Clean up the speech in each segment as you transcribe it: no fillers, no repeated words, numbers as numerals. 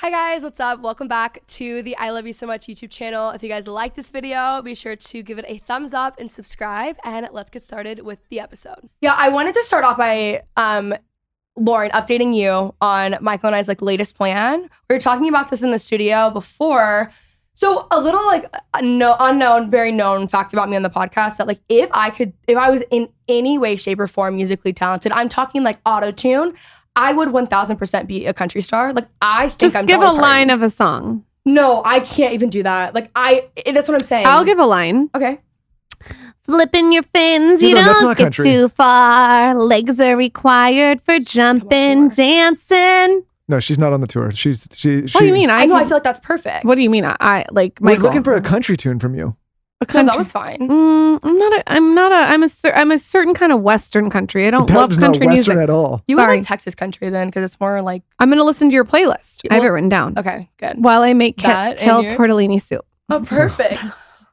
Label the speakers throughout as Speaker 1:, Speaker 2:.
Speaker 1: Hi guys, what's up? Welcome back to the I Love You So Much YouTube channel. If you guys like this video, be sure to give it a thumbs up and subscribe, and let's get started with the episode. Yeah, I wanted to start off by Lauryn, updating you on Michael and I's latest plan. We were talking about this in the studio before. So a little unknown, very known fact about me on the podcast that if I was in any way, shape, or form musically talented, I'm talking auto-tune, I would 1000% be a country star. I think
Speaker 2: just give a line of a song.
Speaker 1: No, I can't even do that. That's what I'm saying.
Speaker 2: I'll give a line.
Speaker 1: Okay.
Speaker 2: Flipping your fins, you don't get too far. Legs are required for jumping, dancing.
Speaker 3: No, she's not on the tour. She.
Speaker 2: What do you mean?
Speaker 1: I feel like that's perfect.
Speaker 2: What do you mean?
Speaker 3: We're looking for a country tune from you.
Speaker 1: No, that was fine.
Speaker 2: I'm a certain kind of Western country. I don't love country music
Speaker 3: at all.
Speaker 1: You would like Texas country then, because it's more like.
Speaker 2: I'm gonna listen to your playlist. I have it written down.
Speaker 1: Okay, good.
Speaker 2: While I make kale tortellini soup.
Speaker 1: Oh, perfect.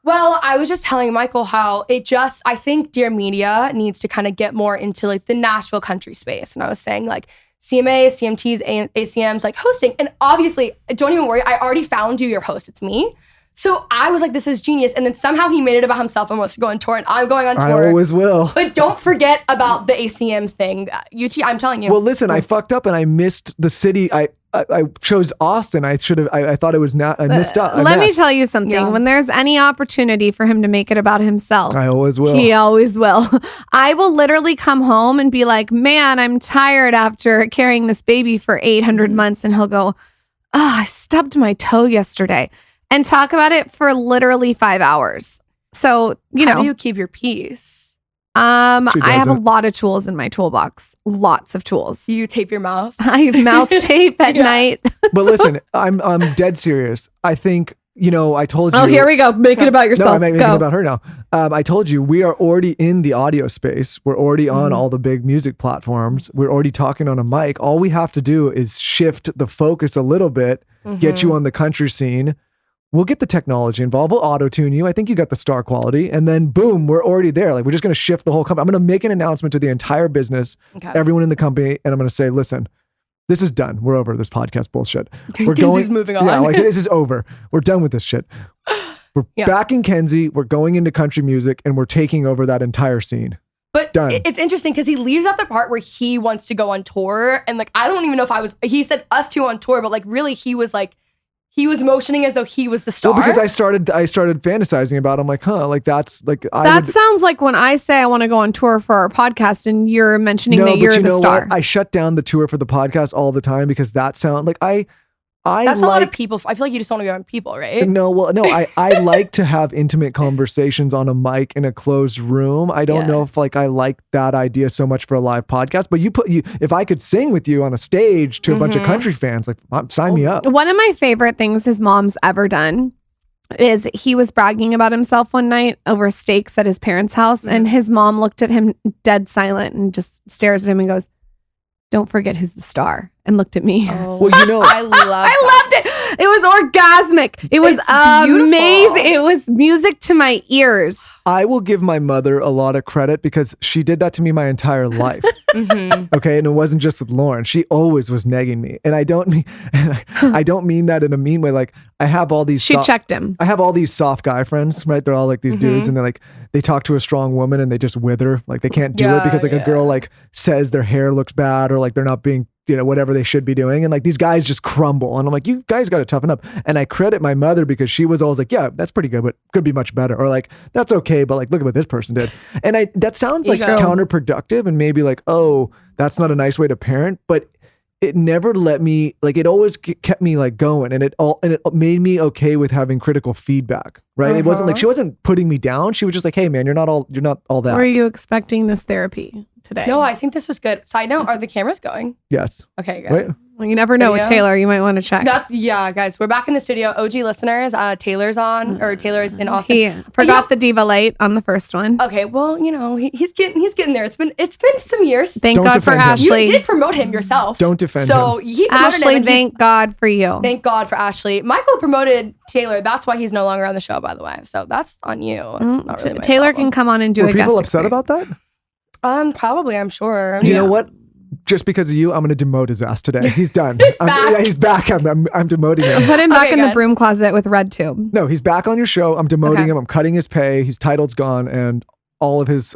Speaker 1: Well, I was just telling Michael how I think Dear Media needs to kind of get more into the Nashville country space, and I was saying CMA, CMTs, ACMs, hosting. And obviously, don't even worry, I already found you your host. It's me. So I was like, this is genius. And then somehow he made it about himself and wants to go on tour. And I'm going on tour.
Speaker 3: I always will.
Speaker 1: But don't forget about the ACM thing. I'm telling you.
Speaker 3: Well, listen, I fucked up and I missed the city. I chose Austin. I should have. I thought it was not. I missed up.
Speaker 2: Let me tell you something. Yeah. When there's any opportunity for him to make it about himself,
Speaker 3: I always will.
Speaker 2: He always will. I will literally come home and be like, "Man, I'm tired after carrying this baby for 800 months," and he'll go, I stubbed my toe yesterday," and talk about it for literally 5 hours. So
Speaker 1: how do you keep your peace?
Speaker 2: I have a lot of tools in my toolbox. Lots of tools.
Speaker 1: You tape your mouth?
Speaker 2: I have mouth tape at night.
Speaker 3: But listen, I'm dead serious. I think, I told you.
Speaker 2: Oh, here we go. Make it about yourself.
Speaker 3: No, I'm making it about her now. I told you, we are already in the audio space. We're already on all the big music platforms. We're already talking on a mic. All we have to do is shift the focus a little bit, get you on the country scene. We'll get the technology involved. We'll auto-tune you. I think you got the star quality. And then boom, we're already there. We're just going to shift the whole company. I'm going to make an announcement to the entire business, everyone in the company. And I'm going to say, listen, this is done. We're over this podcast bullshit. We're
Speaker 1: Kenzie's moving on.
Speaker 3: Yeah, this is over. We're done with this shit. We're backing Kenzie. We're going into country music and we're taking over that entire scene.
Speaker 1: But
Speaker 3: done.
Speaker 1: It's interesting because he leaves out the part where he wants to go on tour. And I don't even know if he said us two on tour, but really he was he was motioning as though he was the star.
Speaker 3: Well, because I started fantasizing about him,
Speaker 2: that sounds like when I say I want to go on tour for our podcast and you're mentioning that you're the star.
Speaker 3: What? I shut down the tour for the podcast all the time because that sound
Speaker 1: that's a lot of people. I feel like you just want to be around people, right?
Speaker 3: No, I like to have intimate conversations on a mic in a closed room. I don't know if I like that idea so much for a live podcast, but if I could sing with you on a stage to a bunch of country fans, sign me up.
Speaker 2: One of my favorite things his mom's ever done is he was bragging about himself one night over steaks at his parents' house, and his mom looked at him dead silent and just stares at him and goes, "Don't forget who's the star," and looked at me.
Speaker 3: Oh, well,
Speaker 1: I
Speaker 2: loved it. It was orgasmic. It was amazing. It was music to my ears.
Speaker 3: I will give my mother a lot of credit because she did that to me my entire life. Okay, and it wasn't just with Lauryn. She always was negging me, and I don't mean that in a mean way. I have all these.
Speaker 2: She checked him.
Speaker 3: I have all these soft guy friends, right? They're all these dudes, and they talk to a strong woman and they just wither. They can't do it because a girl says their hair looks bad or they're not being whatever they should be doing. And these guys just crumble. And I'm like, you guys got to toughen up. And I credit my mother because she was always yeah, that's pretty good, but could be much better. Or that's okay, but look at what this person did. And that sounds counterproductive and maybe oh, that's not a nice way to parent, but it never let me, it always kept me going. And it made me okay with having critical feedback, right? It wasn't she wasn't putting me down. She was just hey man, you're not all that.
Speaker 2: Were you expecting this therapy today?
Speaker 1: No, I think this was good. Side note, are the cameras going?
Speaker 3: Yes.
Speaker 1: Okay, good.
Speaker 3: Wait.
Speaker 2: Well, you never know with Taylor. You might want to check.
Speaker 1: Guys, we're back in the studio. OG listeners, Taylor's Taylor's in Austin.
Speaker 2: He forgot the diva light on the first one.
Speaker 1: Okay, well, he's getting there. It's been some years.
Speaker 2: Thank God for Ashley.
Speaker 1: You did promote him yourself.
Speaker 3: Don't defend him.
Speaker 1: He
Speaker 2: Ashley, thank God for you.
Speaker 1: Thank God for Ashley. Michael promoted Taylor. That's why he's no longer on the show, by the way. So that's on you. That's not really my
Speaker 2: Taylor
Speaker 1: problem.
Speaker 2: Can come on and do a guest.
Speaker 3: Were people upset about that?
Speaker 1: Probably, I'm sure.
Speaker 3: You know what? just because of you, I'm going to demote his ass today. He's done.
Speaker 1: back.
Speaker 3: Yeah, he's back. I'm demoting him.
Speaker 2: Put him back in the broom closet with red tube.
Speaker 3: No, he's back on your show. I'm demoting him. I'm cutting his pay. His title's gone, and all of his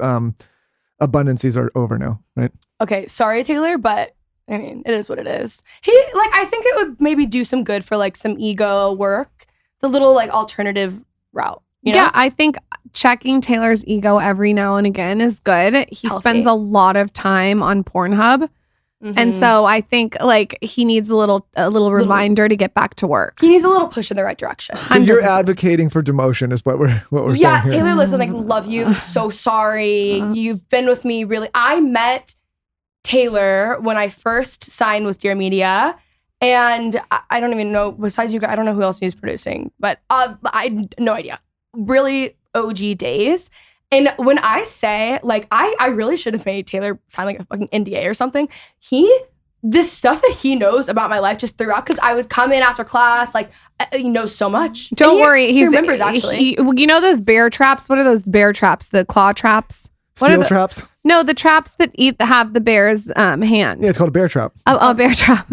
Speaker 3: abundances are over now, right?
Speaker 1: Okay, sorry, Taylor, but I mean, it is what it is. I think it would maybe do some good for like some ego work, the little like alternative route. You know?
Speaker 2: Yeah, I think checking Taylor's ego every now and again is good. He spends a lot of time on Pornhub. And so I think like he needs a little reminder to get back to work.
Speaker 1: He needs a little push in the right direction.
Speaker 3: So you're advocating for demotion is what we're saying here.
Speaker 1: Yeah, Taylor, listen, like, love you. So sorry. You've been with me really. I met Taylor when I first signed with Dear Media. And I don't even know, besides you guys, I don't know who else he's producing. But I no idea. Really OG days. And when I say, like, I really should have made Taylor sign like a fucking NDA or something. This stuff that he knows about my life just throughout, because I would come in after class, like, he knows so much.
Speaker 2: Don't worry.
Speaker 1: He remembers, actually.
Speaker 2: You know those bear traps? What are those bear traps? The claw traps?
Speaker 3: Steel traps?
Speaker 2: No, the traps that have the bear's hand.
Speaker 3: Yeah, it's called a bear trap.
Speaker 2: A bear trap.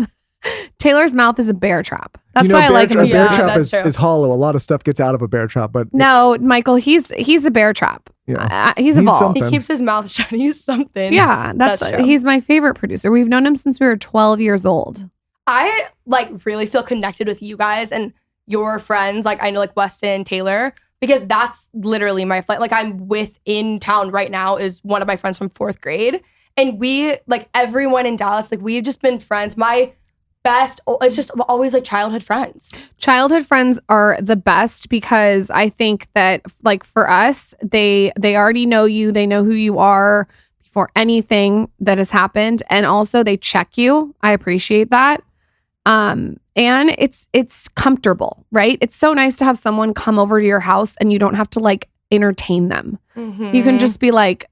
Speaker 2: Taylor's mouth is a bear trap. That's why I like him.
Speaker 3: A bear trap is hollow. A lot of stuff gets out of a bear trap, but
Speaker 2: no, Michael, he's a bear trap.
Speaker 3: Yeah.
Speaker 2: He's evolved.
Speaker 3: Something.
Speaker 1: He keeps his mouth shut. He's something.
Speaker 2: Yeah, he's my favorite producer. We've known him since we were 12 years old.
Speaker 1: I like really feel connected with you guys and your friends. Like I know like Weston, Taylor, because that's literally my flight. Like I'm in town right now is one of my friends from 4th grade. And we, like everyone in Dallas, like we've just been friends. My best, it's just always like childhood friends.
Speaker 2: Childhood friends are the best because I think that like for us, they already know you. They know who you are before anything that has happened. And also they check you. I appreciate that. And it's comfortable, right? It's so nice to have someone come over to your house and you don't have to like entertain them. You can just be like,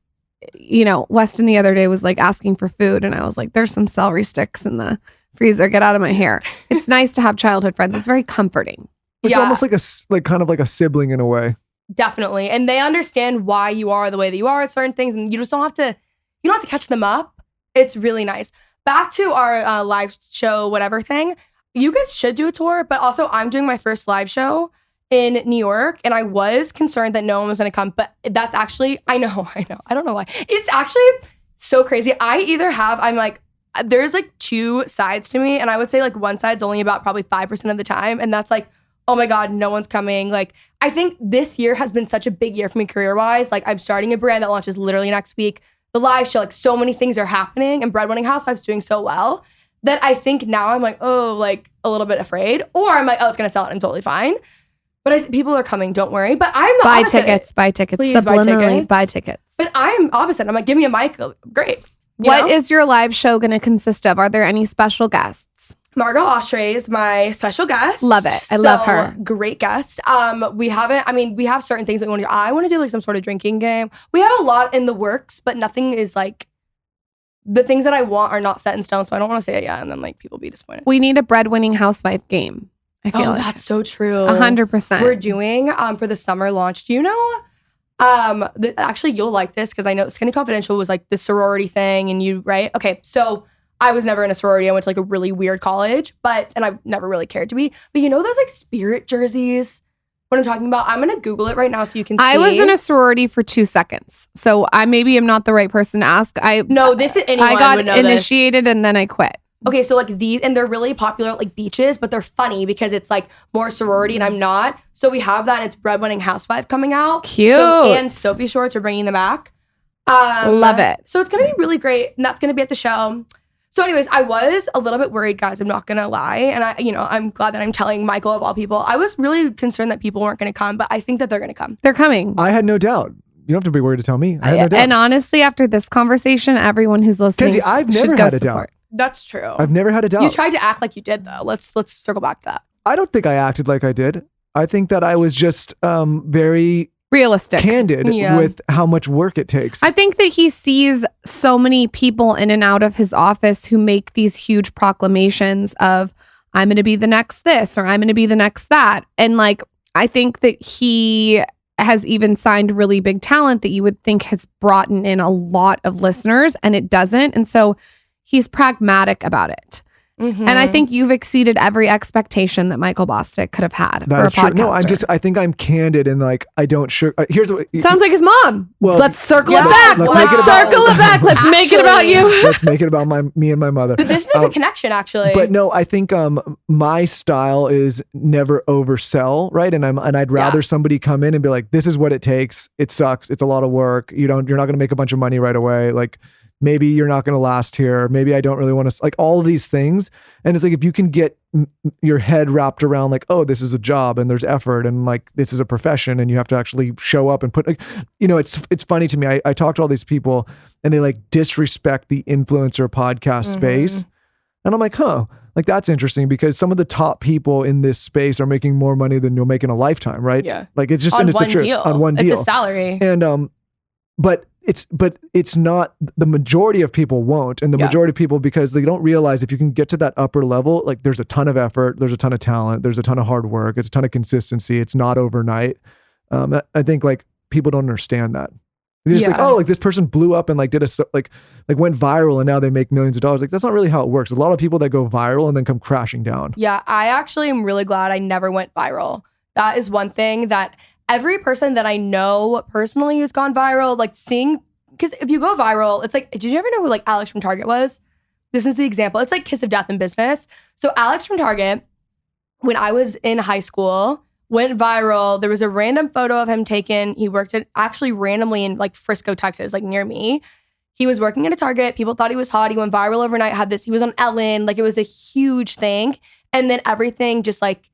Speaker 2: you know, Weston the other day was like asking for food and I was like, there's some celery sticks in the freezer, get out of my hair. It's nice to have childhood friends. It's very comforting.
Speaker 3: It's almost like kind of like a sibling in a way.
Speaker 1: Definitely. And they understand why you are the way that you are at certain things and you just don't have to catch them up. It's really nice. Back to our live show, whatever thing. You guys should do a tour, but also I'm doing my first live show in New York and I was concerned that no one was going to come, but that's actually, I know. I don't know why. It's actually so crazy. I'm like, there's like two sides to me and I would say like one side's only about probably 5% of the time and that's like, oh my God, no one's coming. Like I think this year has been such a big year for me career-wise. Like I'm starting a brand that launches literally next week. The live show, like so many things are happening and Breadwinning Housewives doing so well that I think now I'm like, oh, like a little bit afraid or I'm like, oh, it's going to sell it. I'm totally fine. But people are coming, don't worry. But I'm the opposite.
Speaker 2: Buy tickets.
Speaker 1: Please
Speaker 2: Subliminally buy tickets.
Speaker 1: But I'm opposite. I'm like, give me a mic. Great.
Speaker 2: What is your live show going to consist of? Are there any special guests?
Speaker 1: Margot Oshray is my special guest.
Speaker 2: Love it. I love her.
Speaker 1: Great guest. We have certain things that we want to do. I want to do like some sort of drinking game. We have a lot in the works, but nothing is like, the things that I want are not set in stone. So I don't want to say it yet and then like people be disappointed.
Speaker 2: We need a breadwinning housewife game. I feel like.
Speaker 1: That's so true.
Speaker 2: 100%.
Speaker 1: We're doing for the summer launch. Do you know? Actually, you'll like this because I know Skinny Confidential was like the sorority thing, and you right? Okay, so I was never in a sorority. I went to like a really weird college, and I've never really cared to be. But you know those like spirit jerseys? What I'm talking about? I'm gonna Google it right now so you can see.
Speaker 2: I was in a sorority for 2 seconds, so I maybe am not the right person to ask.
Speaker 1: I
Speaker 2: got initiated and then I quit.
Speaker 1: Okay, so like these, and they're really popular at like beaches, but they're funny because it's like more sorority and I'm not. So we have that and it's Breadwinning Housewife coming out.
Speaker 2: Cute.
Speaker 1: And Sophie Shorts are bringing them back.
Speaker 2: Love it.
Speaker 1: So it's going to be really great and that's going to be at the show. So anyways, I was a little bit worried, guys, I'm not going to lie. And I'm glad that I'm telling Michael of all people. I was really concerned that people weren't going to come, but I think that they're going to come.
Speaker 2: They're coming.
Speaker 3: I had no doubt. You don't have to be worried to tell me. I had no doubt.
Speaker 2: And honestly, after this conversation, everyone who's listening
Speaker 3: Kenzie, I've never had a doubt.
Speaker 1: That's true.
Speaker 3: I've never had a doubt.
Speaker 1: You tried to act like you did, though. Let's circle back to that.
Speaker 3: I don't think I acted like I did. I think that I was just very
Speaker 2: realistic,
Speaker 3: candid with how much work it takes.
Speaker 2: I think that he sees so many people in and out of his office who make these huge proclamations of, I'm going to be the next this or I'm going to be the next that. And like, I think that he has even signed really big talent that you would think has brought in a lot of listeners and it doesn't. And so he's pragmatic about it. And I think you've exceeded every expectation that Michael Bosstick could have had for a podcaster.
Speaker 3: No, I think I'm candid and like, I don't here's what.
Speaker 2: Sounds like his mom.
Speaker 3: Well,
Speaker 2: let's circle it back. Let's circle it back. Let's make it about you.
Speaker 3: Let's make it about me and my mother.
Speaker 1: But this is a good connection, actually.
Speaker 3: But no, I think my style is never oversell, right? And I'd rather somebody come in and be like, this is what it takes. It sucks. It's a lot of work. You're not going to make a bunch of money right away. Like, maybe you're not going to last here. Maybe I don't really want to, like, all of these things. And it's like, if you can get your head wrapped around like, oh, this is a job and there's effort and like, this is a profession and you have to actually show up and put, like, you know, it's funny to me. I talk to all these people and they like disrespect the influencer podcast space. And I'm like, like, that's interesting because some of the top people in this space are making more money than you'll make in a lifetime, right?
Speaker 1: Yeah.
Speaker 3: Like, it's just
Speaker 1: on
Speaker 3: one deal. On one deal.
Speaker 1: It's a salary.
Speaker 3: And, but it's not, the majority of people won't. And the majority of people, because they don't realize if you can get to that upper level, like there's a ton of effort, there's a ton of talent, there's a ton of hard work, it's a ton of consistency. It's not overnight. I think like people don't understand that. They're just like, oh, like this person blew up and like did like went viral and now they make millions of dollars. Like, that's not really how it works. There's a lot of people that go viral and then come crashing down.
Speaker 1: Yeah. I actually am really glad I never went viral. That is one thing that every person that I know personally who's gone viral, like seeing, because if you go viral, it's like, did you ever know who like Alex from Target was? This is the example. It's like kiss of death in business. So Alex from Target, when I was in high school, went viral. There was a random photo of him taken. He worked at actually randomly in like Frisco, Texas, like near me. He was working at a Target. People thought he was hot. He went viral overnight, he was on Ellen. Like, it was a huge thing. And then everything just like,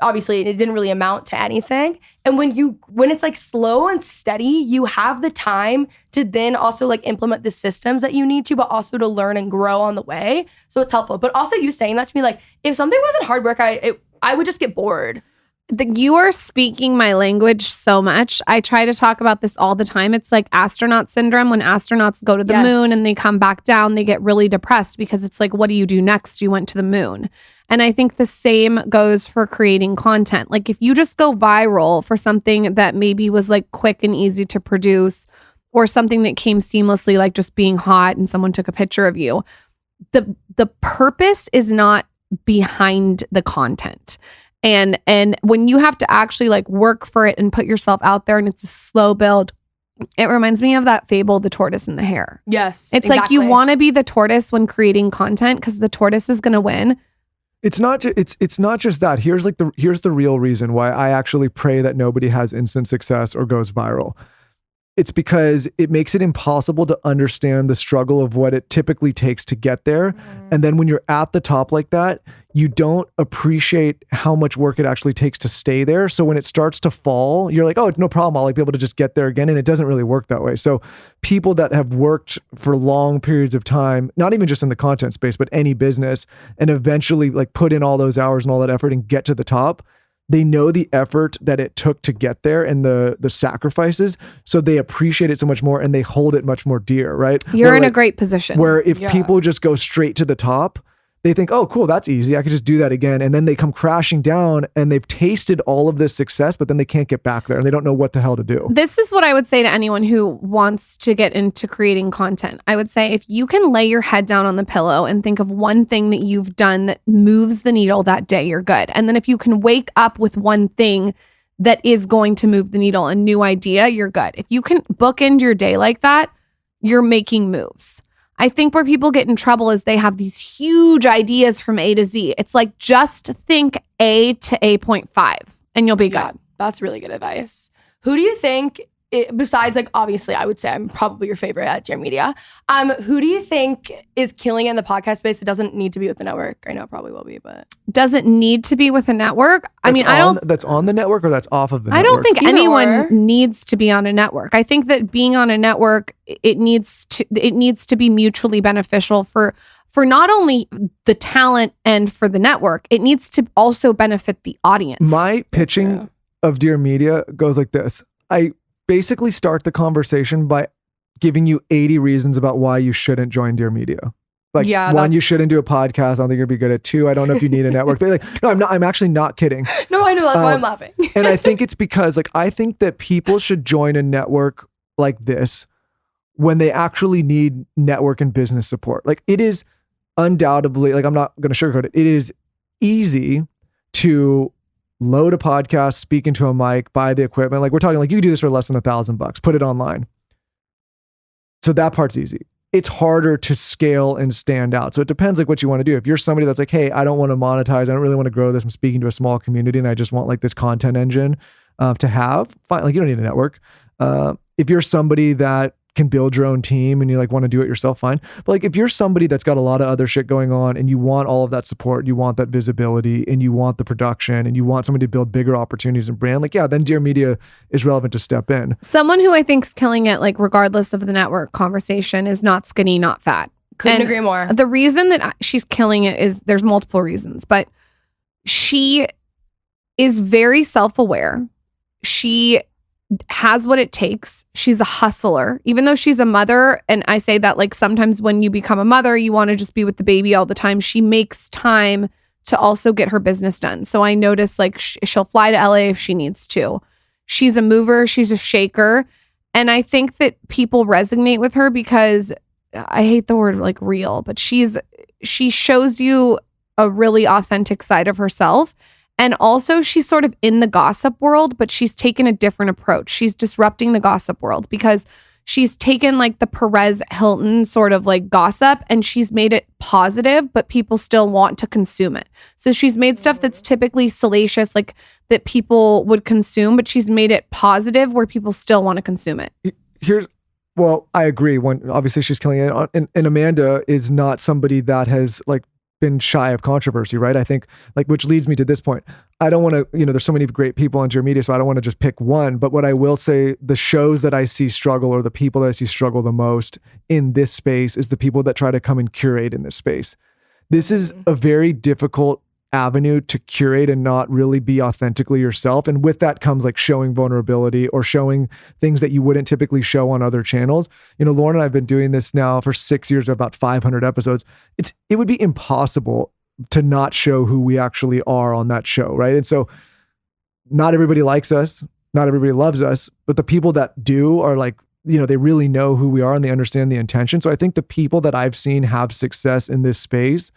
Speaker 1: obviously it didn't really amount to anything. And when it's like slow and steady, you have the time to then also like implement the systems that you need to, but also to learn and grow on the way. So it's helpful. But also you saying that to me, like, if something wasn't hard work, I would just get bored.
Speaker 2: You are speaking my language so much. I try to talk about this all the time. It's like astronaut syndrome. When astronauts go to the moon and they come back down, they get really depressed because it's like, what do you do next? You went to the moon. And I think the same goes for creating content. Like, if you just go viral for something that maybe was like quick and easy to produce, or something that came seamlessly, like just being hot and someone took a picture of you, the purpose is not behind the content. And when you have to actually like work for it and put yourself out there and it's a slow build, it reminds me of that fable, The Tortoise and the Hare.
Speaker 1: Yes.
Speaker 2: It's exactly. Like, you want to be the tortoise when creating content because the tortoise is going to win.
Speaker 3: It's not just that. Here's the real reason why I actually pray that nobody has instant success or goes viral. It's because it makes it impossible to understand the struggle of what it typically takes to get there. And then when you're at the top like that, you don't appreciate how much work it actually takes to stay there. So when it starts to fall, you're like, oh, it's no problem. I'll like be able to just get there again. And it doesn't really work that way. So people that have worked for long periods of time, not even just in the content space, but any business, and eventually like put in all those hours and all that effort and get to the top, they know the effort that it took to get there and the sacrifices. So they appreciate it so much more and they hold it much more dear, right?
Speaker 2: You're in a great position.
Speaker 3: Where if people just go straight to the top, they think, oh, cool, that's easy. I could just do that again. And then they come crashing down and they've tasted all of this success, but then they can't get back there and they don't know what the hell to do.
Speaker 2: This is what I would say to anyone who wants to get into creating content. I would say, if you can lay your head down on the pillow and think of one thing that you've done that moves the needle that day, you're good. And then if you can wake up with one thing that is going to move the needle, a new idea, you're good. If you can bookend your day like that, you're making moves. I think where people get in trouble is they have these huge ideas from A to Z. It's like, just think A to A.5 and you'll be good.
Speaker 1: That's really good advice. Who do you think, besides like, obviously I would say I'm probably your favorite at Dear Media. Who do you think is killing it in the podcast space? It doesn't need to be with the network. I know it probably will be, but.
Speaker 2: Does it need to be with a network?
Speaker 3: That's on the network or that's off of the network?
Speaker 2: I don't think anyone needs to be on a network. I think that being on a network, it needs to be mutually beneficial for not only the talent and for the network. It needs to also benefit the audience.
Speaker 3: My pitching of Dear Media goes like this. I basically start the conversation by giving you 80 reasons about why you shouldn't join Dear Media. Like, one, you shouldn't do a podcast. I don't think you'd be good at. 2, I don't know if you need a network. They're like, no, I'm actually not kidding.
Speaker 1: No, I know. That's why I'm laughing.
Speaker 3: And I think it's because like, I think that people should join a network like this when they actually need network and business support. Like it is undoubtedly, like I'm not going to sugarcoat it. It is easy to load a podcast, speak into a mic, buy the equipment. Like we're talking like you can do this for less than $1,000, put it online. So that part's easy. It's harder to scale and stand out. So it depends like what you want to do. If you're somebody that's like, hey, I don't want to monetize, I don't really want to grow this. I'm speaking to a small community and I just want like this content engine to have, fine. Like you don't need a network. If you're somebody that can build your own team and you like want to do it yourself, fine. But like if you're somebody that's got a lot of other shit going on and you want all of that support, you want that visibility and you want the production and you want somebody to build bigger opportunities and brand, like, yeah, then Dear Media is relevant to step in.
Speaker 2: Someone who I think is killing it, like regardless of the network conversation, is not skinny, not fat.
Speaker 1: Couldn't agree more.
Speaker 2: The reason that she's killing it is there's multiple reasons, but she is very self-aware. She has what it takes. She's a hustler, even though she's a mother. And I say that like sometimes when you become a mother, you want to just be with the baby all the time. She makes time to also get her business done. So I notice like she'll fly to LA if she needs to. She's a mover. She's a shaker. And I think that people resonate with her because I hate the word like real, but she shows you a really authentic side of herself. And also she's sort of in the gossip world, but she's taken a different approach. She's disrupting the gossip world because she's taken like the Perez Hilton sort of like gossip and she's made it positive, but people still want to consume it. So she's made stuff that's typically salacious, like that people would consume, but she's made it positive where people still want to consume it.
Speaker 3: Well, I agree. Obviously she's killing it. And Amanda is not somebody that has like been shy of controversy, right? I think like, which leads me to this point. I don't want to, there's so many great people on Dear Media, so I don't want to just pick one, but what I will say, the shows that I see struggle or the people that I see struggle the most in this space is the people that try to come and curate in this space. This is a very difficult avenue to curate and not really be authentically yourself. And with that comes like showing vulnerability or showing things that you wouldn't typically show on other channels. Lauryn and I have been doing this now for 6 years, about 500 episodes. It would be impossible to not show who we actually are on that show, right? And so not everybody likes us, not everybody loves us, but the people that do are like, they really know who we are and they understand the intention. So I think the people that I've seen have success in this space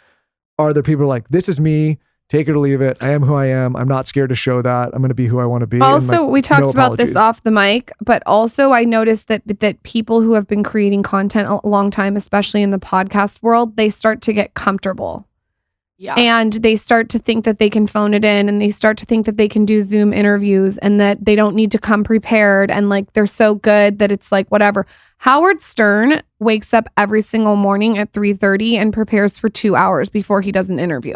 Speaker 3: are the people like, this is me, take it or leave it. I am who I am. I'm not scared to show that. I'm going to be who I want to be.
Speaker 2: Also,
Speaker 3: like,
Speaker 2: we talked about
Speaker 3: apologies.
Speaker 2: this off the mic, but also I noticed that people who have been creating content a long time, especially in the podcast world, they start to get comfortable. Yeah. And they start to think that they can phone it in and they start to think that they can do Zoom interviews and that they don't need to come prepared and like they're so good that it's like whatever. Howard Stern wakes up every single morning at 3:30 and prepares for 2 hours before he does an interview.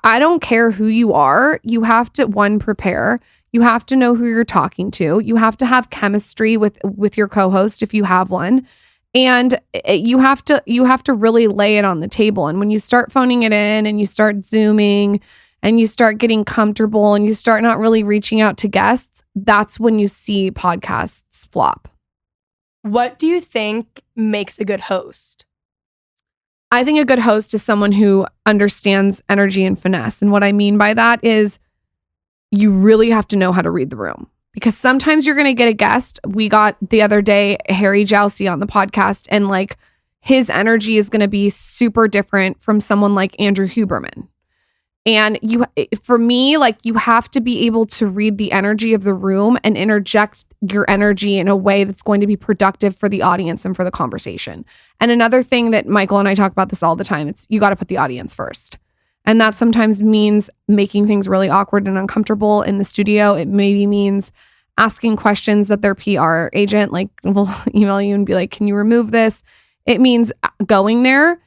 Speaker 2: I don't care who you are. You have to prepare. You have to know who you're talking to. You have to have chemistry with your co-host if you have one. And you have to really lay it on the table. And when you start phoning it in and you start Zooming and you start getting comfortable and you start not really reaching out to guests, that's when you see podcasts flop.
Speaker 1: What do you think makes a good host?
Speaker 2: I think a good host is someone who understands energy and finesse. And what I mean by that is you really have to know how to read the room. Because sometimes you're going to get a guest. We got the other day Harry Jousey on the podcast, and like his energy is going to be super different from someone like Andrew Huberman. And for me, like you have to be able to read the energy of the room and interject your energy in a way that's going to be productive for the audience and for the conversation. And another thing that Michael and I talk about this all the time, it's you got to put the audience first. And that sometimes means making things really awkward and uncomfortable in the studio. It maybe means asking questions that their PR agent like will email you and be like, can you remove this? It means going there.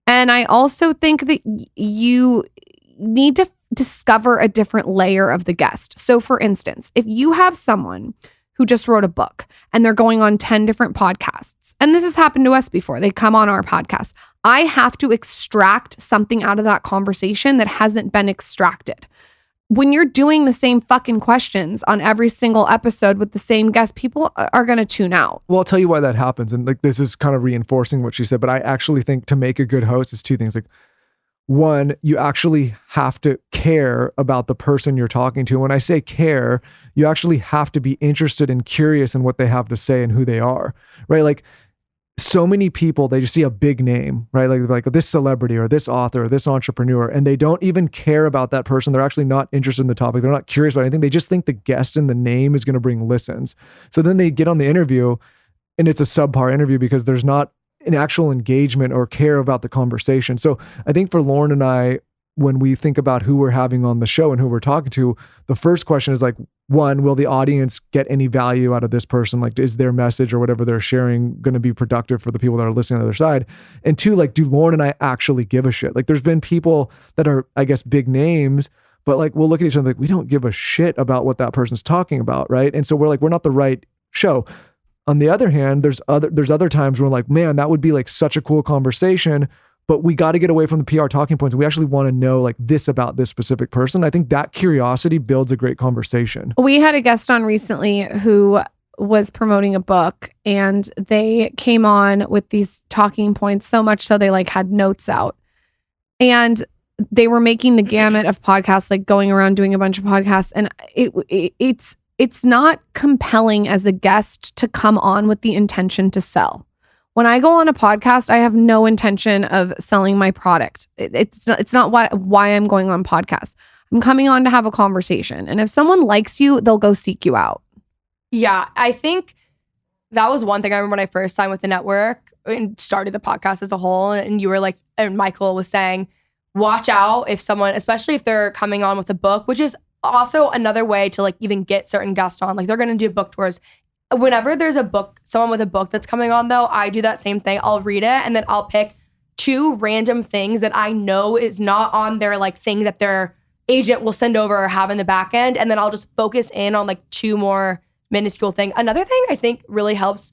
Speaker 2: And I also think that you need to discover a different layer of the guest. So for instance, if you have someone who just wrote a book and they're going on 10 different podcasts, and this has happened to us before, they come on our podcast, I have to extract something out of that conversation that hasn't been extracted. When you're doing the same fucking questions on every single episode with the same guest, people are going to tune out.
Speaker 3: Well, I'll tell you why that happens. And like, this is kind of reinforcing what she said, but I actually think to make a good host is two things. Like, one, you actually have to care about the person you're talking to. When I say care, you actually have to be interested and curious in what they have to say and who they are, right? Like so many people, they just see a big name, right? Like this celebrity or this author or this entrepreneur, and they don't even care about that person. They're actually not interested in the topic. They're not curious about anything. They just think the guest and the name is going to bring listens. So then they get on the interview and it's a subpar interview because there's not an actual engagement or care about the conversation. So I think for Lauryn and I, when we think about who we're having on the show and who we're talking to, the first question is like, one, will the audience get any value out of this person? Like, is their message or whatever they're sharing going to be productive for the people that are listening on the other side? And two, like, do Lauryn and I actually give a shit? Like, there's been people that are, I guess, big names, but like, we'll look at each other like, we don't give a shit about what that person's talking about, right? And so we're like, we're not the right show. On the other hand, there's other times where we're like, man, that would be like such a cool conversation, but we got to get away from the PR talking points. We actually want to know like this about this specific person. I think that curiosity builds a great conversation.
Speaker 2: We had a guest on recently who was promoting a book, and they came on with these talking points so much so they like had notes out, and they were making the gamut of podcasts, like going around doing a bunch of podcasts. And it's not compelling as a guest to come on with the intention to sell. When I go on a podcast, I have no intention of selling my product. It's not why I'm going on podcasts. I'm coming on to have a conversation. And if someone likes you, they'll go seek you out.
Speaker 1: Yeah, I think that was one thing I remember when I first signed with the network and started the podcast as a whole. And you were like, and Michael was saying, watch out if someone, especially if they're coming on with a book, which is also another way to like even get certain guests on. Like they're going to do book tours. Whenever there's a book, someone with a book that's coming on though, I do that same thing. I'll read it and then I'll pick 2 random things that I know is not on their like thing that their agent will send over or have in the back end. And then I'll just focus in on like 2 more minuscule things. Another thing I think really helps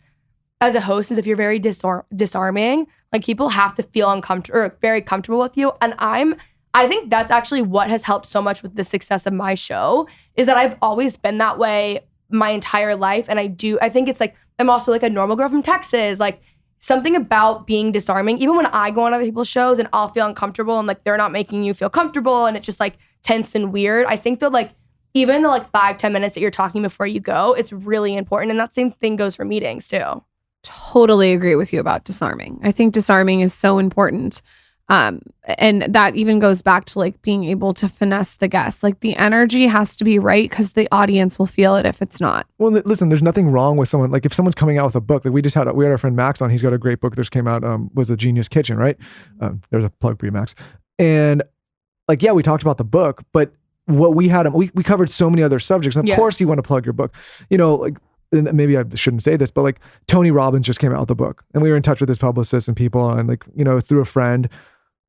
Speaker 1: as a host is if you're very disarming, like people have to feel uncomfortable or very comfortable with you. And I think that's actually what has helped so much with the success of my show is that I've always been that way my entire life. And I think it's like, I'm also like a normal girl from Texas, like something about being disarming, even when I go on other people's shows and I'll feel uncomfortable and like, they're not making you feel comfortable and it's just like tense and weird. I think that like, even the like 5-10 minutes that you're talking before you go, it's really important. And that same thing goes for meetings too.
Speaker 2: Totally agree with you about disarming. I think disarming is so important. And that even goes back to like being able to finesse the guests. Like the energy has to be right because the audience will feel it if it's not.
Speaker 3: Well, listen, there's nothing wrong with someone. Like if someone's coming out with a book, like we had our friend Max on. He's got a great book that just came out, was A Genius Kitchen, right? There's a plug for you, Max. And like, yeah, we talked about the book, but what we had, we covered so many other subjects. And of course you want to plug your book, you know, like, and maybe I shouldn't say this, but like Tony Robbins just came out with a book and we were in touch with his publicist and people and like, you know, through a friend.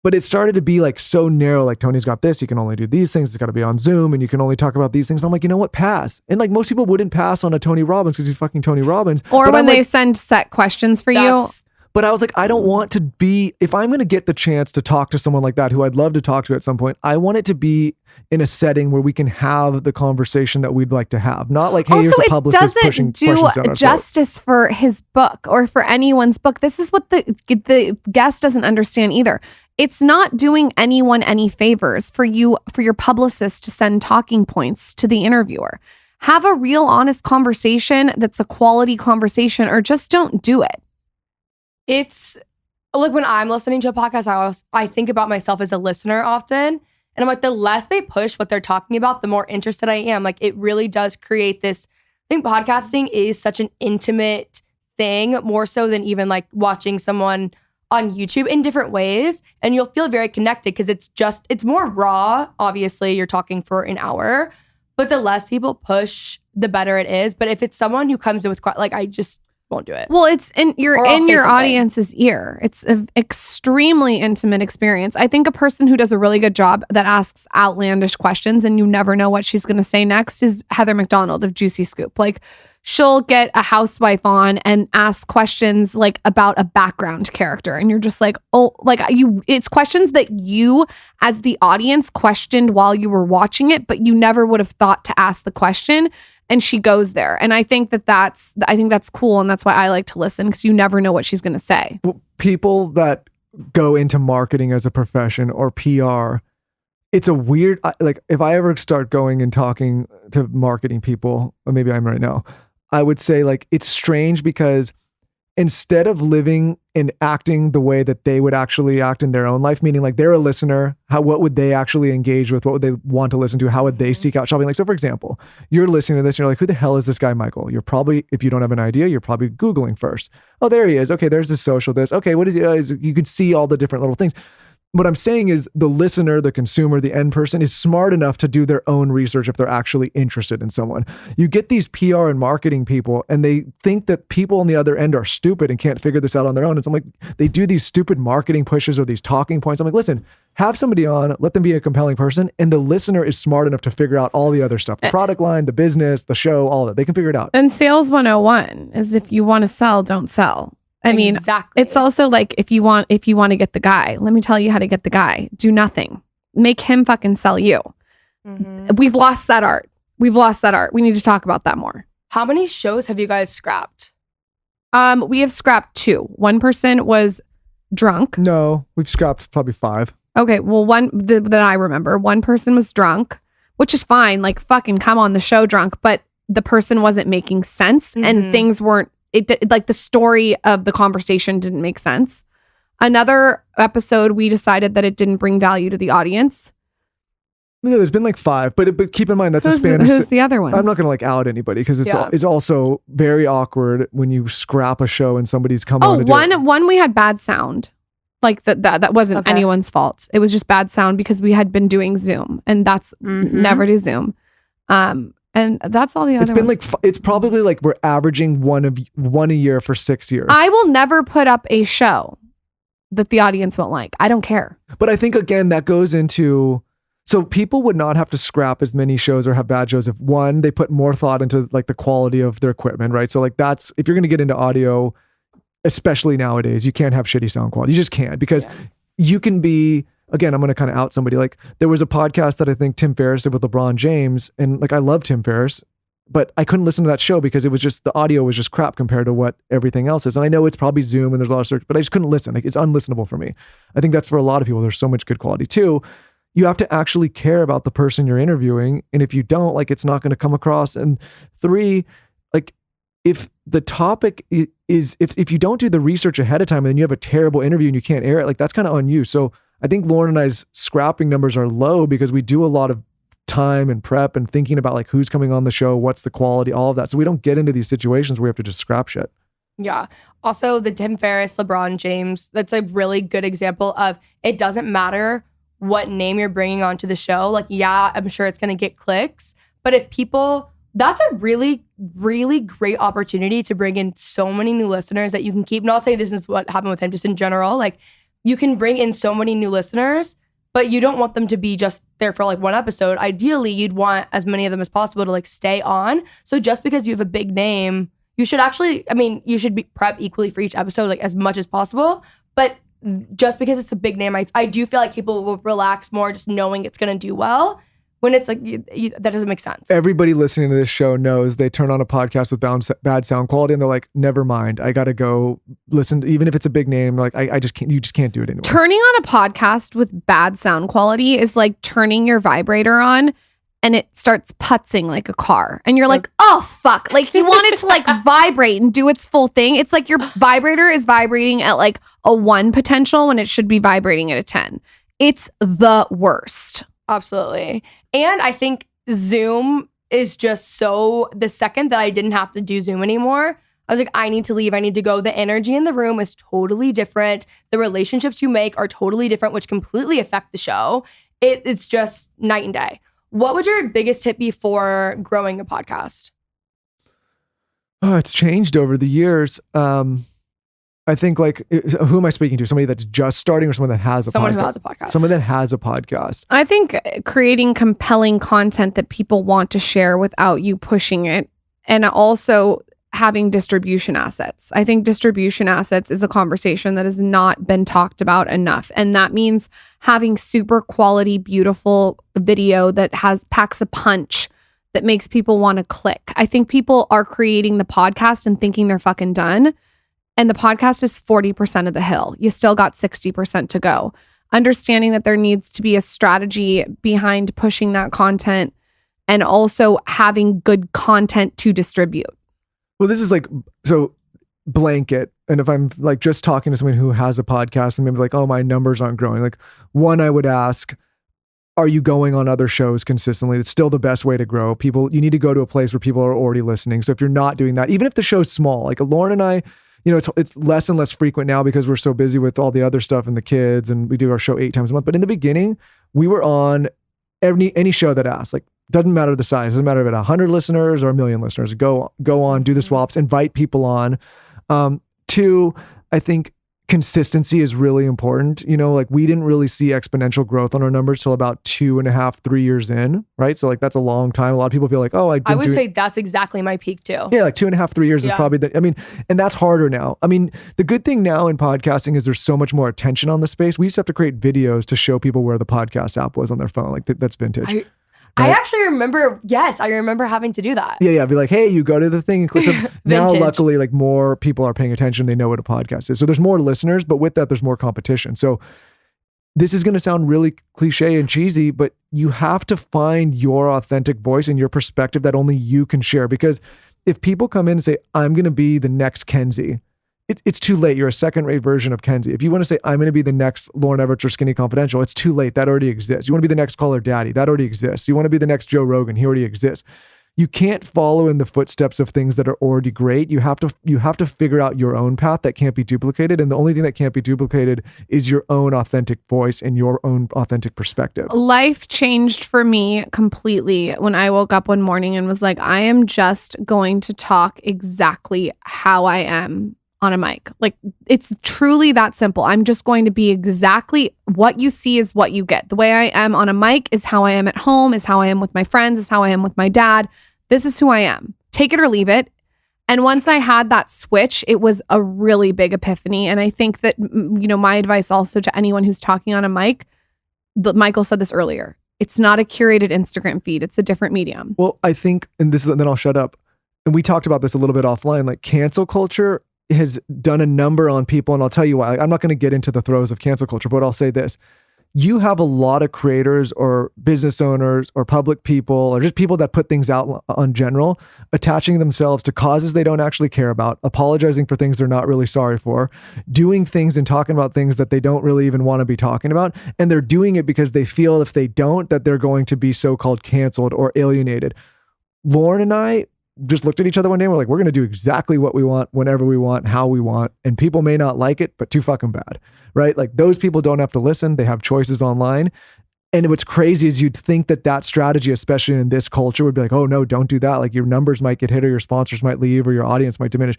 Speaker 3: But it started to be like so narrow, like Tony's got this, you can only do these things, it's got to be on Zoom and you can only talk about these things. I'm like, you know what, pass. And like most people wouldn't pass on a Tony Robbins because he's fucking Tony Robbins.
Speaker 2: Or
Speaker 3: but
Speaker 2: when they send set questions for you.
Speaker 3: But I was like, I don't want to be, if I'm going to get the chance to talk to someone like that, who I'd love to talk to at some point, I want it to be in a setting where we can have the conversation that we'd like to have. Not like, hey,
Speaker 2: also,
Speaker 3: here's a publicist pushing questions down our throat.
Speaker 2: It doesn't do justice for his book or for anyone's book. This is what the guest doesn't understand either. It's not doing anyone any favors for your publicist to send talking points to the interviewer. Have a real honest conversation that's a quality conversation, or just don't do it.
Speaker 1: It's like when I'm listening to a podcast, I think about myself as a listener often. And I'm like, the less they push what they're talking about, the more interested I am. Like it really does create this, I think podcasting is such an intimate thing, more so than even like watching someone on YouTube in different ways. And you'll feel very connected because it's more raw. Obviously, you're talking for an hour, but the less people push, the better it is. But if it's someone who comes in with, like, I just won't do it.
Speaker 2: Well, you're in your audience's ear. It's an extremely intimate experience. I think a person who does a really good job that asks outlandish questions and you never know what she's going to say next is Heather McDonald of Juicy Scoop. Like she'll get a housewife on and ask questions like about a background character. And you're just like, oh, like it's questions that you as the audience questioned while you were watching it, but you never would have thought to ask the question. And she goes there. And I think that's cool. And that's why I like to listen, because you never know what she's going to say.
Speaker 3: People that go into marketing as a profession or PR, it's a weird, like if I ever start going and talking to marketing people, or maybe I'm right now, I would say like it's strange because instead of living and acting the way that they would actually act in their own life, meaning like they're a listener, what would they actually engage with? What would they want to listen to? How would they seek out shopping? Like, so for example, you're listening to this and you're like, who the hell is this guy, Michael? You're probably, if you don't have an idea, you're probably Googling first. Oh, there he is. Okay, there's this social, this. Okay, what is he? You can see all the different little things. What I'm saying is the listener, the consumer, the end person is smart enough to do their own research if they're actually interested in someone. You get these PR and marketing people and they think that people on the other end are stupid and can't figure this out on their own. And so I'm like, they do these stupid marketing pushes or these talking points. I'm like, listen, have somebody on, let them be a compelling person. And the listener is smart enough to figure out all the other stuff, the product line, the business, the show, all that. They can figure it out.
Speaker 2: And sales 101 is if you want to sell, don't sell. I mean,
Speaker 1: exactly.
Speaker 2: It's also like if you want to get the guy, let me tell you how to get the guy. Do nothing. Make him fucking sell you. Mm-hmm. We've lost that art. We need to talk about that more.
Speaker 1: How many shows have you guys scrapped?
Speaker 2: We have scrapped 2. One person was drunk.
Speaker 3: No, we've scrapped probably 5.
Speaker 2: Okay, well, that I remember. One person was drunk, which is fine. Like, fucking come on the show drunk. But the person wasn't making sense and things weren't, like the story of the conversation didn't make sense. Another episode, we decided that it didn't bring value to the audience.
Speaker 3: Yeah, there's been like 5, but keep in mind that's a span.
Speaker 2: Who's the other one?
Speaker 3: I'm not gonna like out anybody because it's also very awkward when you scrap a show and somebody's come on.
Speaker 2: One we had bad sound, like that wasn't anyone's fault. It was just bad sound because we had been doing Zoom, and that's never do Zoom. And that's all the other.
Speaker 3: It's been like it's probably like we're averaging one a year for 6 years.
Speaker 2: I will never put up a show that the audience won't like. I don't care.
Speaker 3: But I think again that goes into, so people would not have to scrap as many shows or have bad shows if one, they put more thought into like the quality of their equipment, right? So like that's, if you're going to get into audio, especially nowadays, you can't have shitty sound quality. You just can't, because you can be, again, I'm going to kind of out somebody. Like there was a podcast that I think Tim Ferriss did with LeBron James. And like, I love Tim Ferriss, but I couldn't listen to that show because it was just, the audio was just crap compared to what everything else is. And I know it's probably Zoom and there's a lot of search, but I just couldn't listen. Like it's unlistenable for me. I think that's for a lot of people. There's so much good quality. 2, you have to actually care about the person you're interviewing. And if you don't, like, it's not going to come across. And 3, like if the topic is, if you don't do the research ahead of time and then you have a terrible interview and you can't air it, like that's kind of on you. So I think Lauryn and I's scrapping numbers are low because we do a lot of time and prep and thinking about like who's coming on the show, what's the quality, all of that. So we don't get into these situations where we have to just scrap shit.
Speaker 1: Yeah. Also, the Tim Ferriss, LeBron James, that's a really good example of it doesn't matter what name you're bringing onto the show. Like, yeah, I'm sure it's going to get clicks, but if people, that's a really, really great opportunity to bring in so many new listeners that you can keep. Not saying this is what happened with him, just in general. Like, you can bring in so many new listeners, but you don't want them to be just there for like one episode. Ideally, you'd want as many of them as possible to like stay on. So just because you have a big name, you should actually, I mean, you should be prep equally for each episode, like as much as possible. But just because it's a big name, I do feel like people will relax more just knowing it's going to do well. When it's like, that doesn't make sense.
Speaker 3: Everybody listening to this show knows they turn on a podcast with bad sound quality and they're like, never mind. I got to go listen, even if it's a big name, like I just can't, you just can't do it anymore. Turning
Speaker 2: on a podcast with bad sound quality is like turning your vibrator on and it starts putzing like a car. And you're like, oh, fuck. Like you want it to like vibrate and do its full thing. It's like your vibrator is vibrating at like a 1 potential when it should be vibrating at a 10. It's the worst.
Speaker 1: Absolutely. And I think Zoom is just so, the second that I didn't have to do Zoom anymore, I was like, I need to leave. I need to go. The energy in the room is totally different. The relationships you make are totally different, which completely affect the show. It's just night and day. What would your biggest tip be for growing a podcast?
Speaker 3: Oh, it's changed over the years. I think like, who am I speaking to? Somebody that's just starting or someone that has a podcast?
Speaker 1: Someone who has a podcast.
Speaker 3: Someone that has a podcast.
Speaker 2: I think creating compelling content that people want to share without you pushing it, and also having distribution assets. I think distribution assets is a conversation that has not been talked about enough. And that means having super quality, beautiful video that packs a punch that makes people want to click. I think people are creating the podcast and thinking they're fucking done. And the podcast is 40% of the hill. You still got 60% to go. Understanding that there needs to be a strategy behind pushing that content and also having good content to distribute.
Speaker 3: Well, this is like, so blanket. And if I'm like just talking to someone who has a podcast and maybe like, oh, my numbers aren't growing. Like, one, I would ask, are you going on other shows consistently? It's still the best way to grow. People, you need to go to a place where people are already listening. So if you're not doing that, even if the show's small, like Lauryn and I, you know, it's less and less frequent now because we're so busy with all the other stuff and the kids, and we do our show 8 times a month. But in the beginning, we were on any show that asked. Like, doesn't matter the size, doesn't matter if it's 100 listeners or 1 million listeners. Go on, do the swaps, invite people on. 2, I think consistency is really important. You know, like we didn't really see exponential growth on our numbers till about 2.5, 3 years in, right? So like that's a long time. A lot of people feel like, oh, I
Speaker 1: would say that's exactly my peak too.
Speaker 3: Yeah, like 2.5, 3 years is probably I mean, and that's harder now. I mean, the good thing now in podcasting is there's so much more attention on the space. We used to have to create videos to show people where the podcast app was on their phone. Like that's vintage.
Speaker 1: I actually remember, I remember having to do that.
Speaker 3: Yeah. Be like, hey, you go to the thing and click. Now, luckily, like more people are paying attention. They know what a podcast is. So there's more listeners, but with that, there's more competition. So this is going to sound really cliche and cheesy, but you have to find your authentic voice and your perspective that only you can share. Because if people come in and say, I'm going to be the next Kenzie, it's too late. You're a second-rate version of Kenzie. If you want to say, I'm going to be the next Lauryn Evarts or Skinny Confidential, it's too late. That already exists. You want to be the next Call Her Daddy, that already exists. You want to be the next Joe Rogan, he already exists. You can't follow in the footsteps of things that are already great. You have to figure out your own path that can't be duplicated. And the only thing that can't be duplicated is your own authentic voice and your own authentic perspective.
Speaker 2: Life changed for me completely when I woke up one morning and was like, I am just going to talk exactly how I am on a mic. Like, it's truly that simple. I'm just going to be exactly what you see is what you get. The way I am on a mic is how I am at home, is how I am with my friends, is how I am with my dad. This is who I am. Take it or leave it. And once I had that switch, it was a really big epiphany. And I think that, you know, my advice also to anyone who's talking on a mic, Michael said this earlier, it's not a curated Instagram feed. It's a different medium.
Speaker 3: Well, I think, and then I'll shut up. And we talked about this a little bit offline, like cancel culture has done a number on people. And I'll tell you why. Like, I'm not going to get into the throes of cancel culture, but I'll say this. You have a lot of creators or business owners or public people or just people that put things out on general, attaching themselves to causes they don't actually care about, apologizing for things they're not really sorry for, doing things and talking about things that they don't really even want to be talking about. And they're doing it because they feel if they don't, that they're going to be so-called canceled or alienated. Lauryn and I just looked at each other one day and we're like, we're going to do exactly what we want, whenever we want, how we want. And people may not like it, but too fucking bad, right? Like those people don't have to listen. They have choices online. And what's crazy is you'd think that strategy, especially in this culture, would be like, oh no, don't do that. Like your numbers might get hit or your sponsors might leave or your audience might diminish.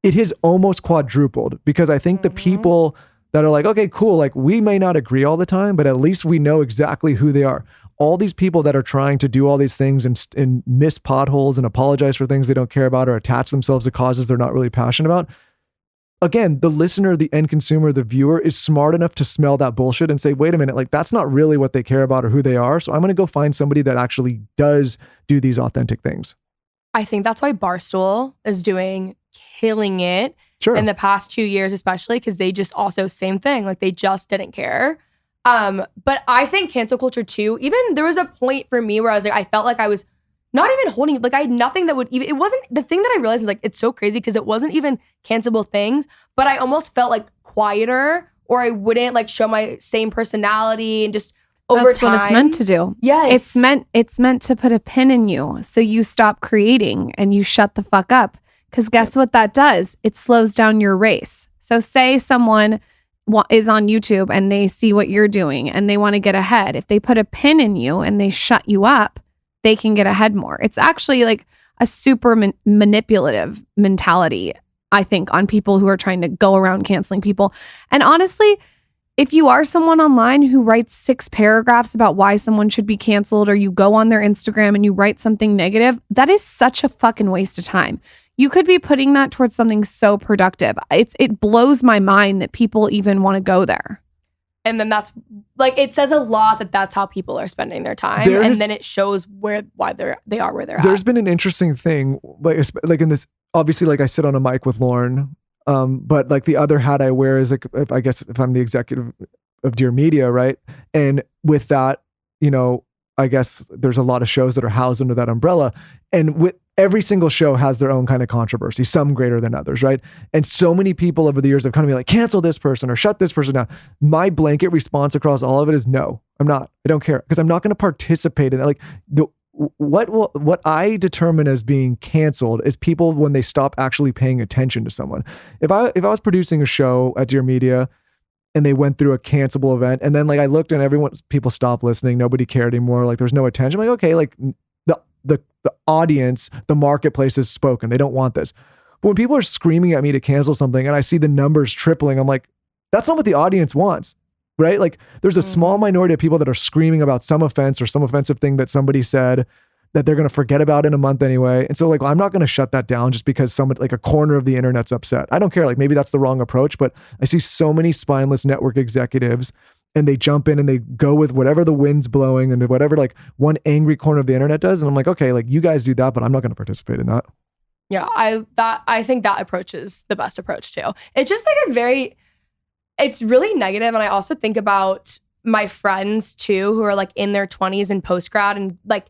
Speaker 3: It has almost quadrupled because I think the people that are like, okay, cool. Like we may not agree all the time, but at least we know exactly who they are. All these people that are trying to do all these things and miss potholes and apologize for things they don't care about or attach themselves to causes they're not really passionate about. Again, the listener, the end consumer, the viewer is smart enough to smell that bullshit and say, wait a minute, like that's not really what they care about or who they are. So I'm going to go find somebody that actually does do these authentic things.
Speaker 1: I think that's why Barstool is killing it in the past 2 years, especially because they just also same thing. Like they just didn't care. But I think cancel culture too, even there was a point for me where I was like, I felt like I was not even holding, like I had nothing that would even, it wasn't, the thing that I realized is like, it's so crazy because it wasn't even cancelable things, but I almost felt like quieter or I wouldn't like show my same personality and just over
Speaker 2: That's
Speaker 1: time.
Speaker 2: What it's meant to do.
Speaker 1: Yes.
Speaker 2: It's meant to put a pin in you so you stop creating and you shut the fuck up. Because guess what that does? It slows down your race. So say someone is on YouTube and they see what you're doing and they want to get ahead. If they put a pin in you and they shut you up, they can get ahead more. It's actually like a super manipulative mentality, I think, on people who are trying to go around canceling people. And honestly, if you are someone online who writes 6 paragraphs about why someone should be canceled, or you go on their Instagram and you write something negative, that is such a fucking waste of time. You could be putting that towards something so productive. It blows my mind that people even want to go there.
Speaker 1: And then that's like, it says a lot that that's how people are spending their time. Then it shows why they are where they're at.
Speaker 3: There's been an interesting thing, like in this, obviously, like I sit on a mic with Lauryn But like the other hat I wear is like, if I'm the executive of Dear Media, right? And with that, I guess there's a lot of shows that are housed under that umbrella. And with every single show has their own kind of controversy, some greater than others, right? And so many people over the years have come to me like, cancel this person or shut this person down. My blanket response across all of it is no, I'm not. I don't care, because I'm not going to participate in that. Like what I determine as being canceled is people when they stop actually paying attention to someone. If I was producing a show at Dear Media and they went through a cancelable event, and then like I looked and people stopped listening, nobody cared anymore, like there's no attention. I'm like, okay, like the audience, the marketplace has spoken. They don't want this. But when people are screaming at me to cancel something and I see the numbers tripling, I'm like, that's not what the audience wants, right? Like there's a small minority of people that are screaming about some offense or some offensive thing that somebody said that they're going to forget about in a month anyway. And so like, I'm not going to shut that down just because somebody, like a corner of the internet's upset. I don't care. Like maybe that's the wrong approach, but I see so many spineless network executives and they jump in and they go with whatever the wind's blowing and whatever like one angry corner of the internet does. And I'm like, okay, like you guys do that, but I'm not going to participate in that.
Speaker 1: Yeah, I think that approach is the best approach too. It's just like it's really negative. And I also think about my friends too, who are like in their 20s and post-grad. And like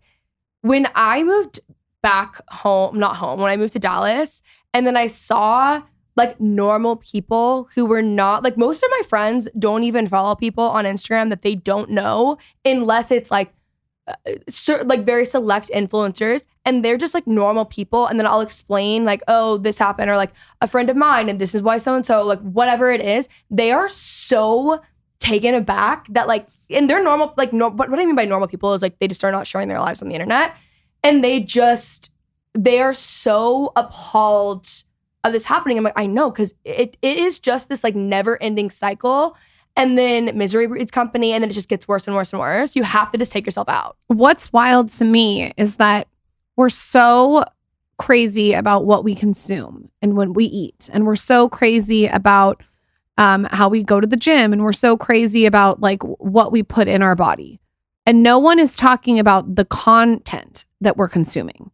Speaker 1: when I moved back home, when I moved to Dallas, and then I saw like normal people who were not, like most of my friends don't even follow people on Instagram that they don't know unless it's like very select influencers, and they're just like normal people. And then I'll explain like, oh, this happened, or like a friend of mine, and this is why so-and-so, like whatever it is, they are so taken aback that like, and they're normal, like, no, but what I mean by normal people is like, they just are not showing their lives on the internet. And they are so appalled of this happening. I'm like, I know, because it is just this like never ending cycle. And then misery breeds company, and then it just gets worse and worse and worse. You have to just take yourself out.
Speaker 2: What's wild to me is that we're so crazy about what we consume and when we eat. And we're so crazy about how we go to the gym. And we're so crazy about like what we put in our body. And no one is talking about the content that we're consuming.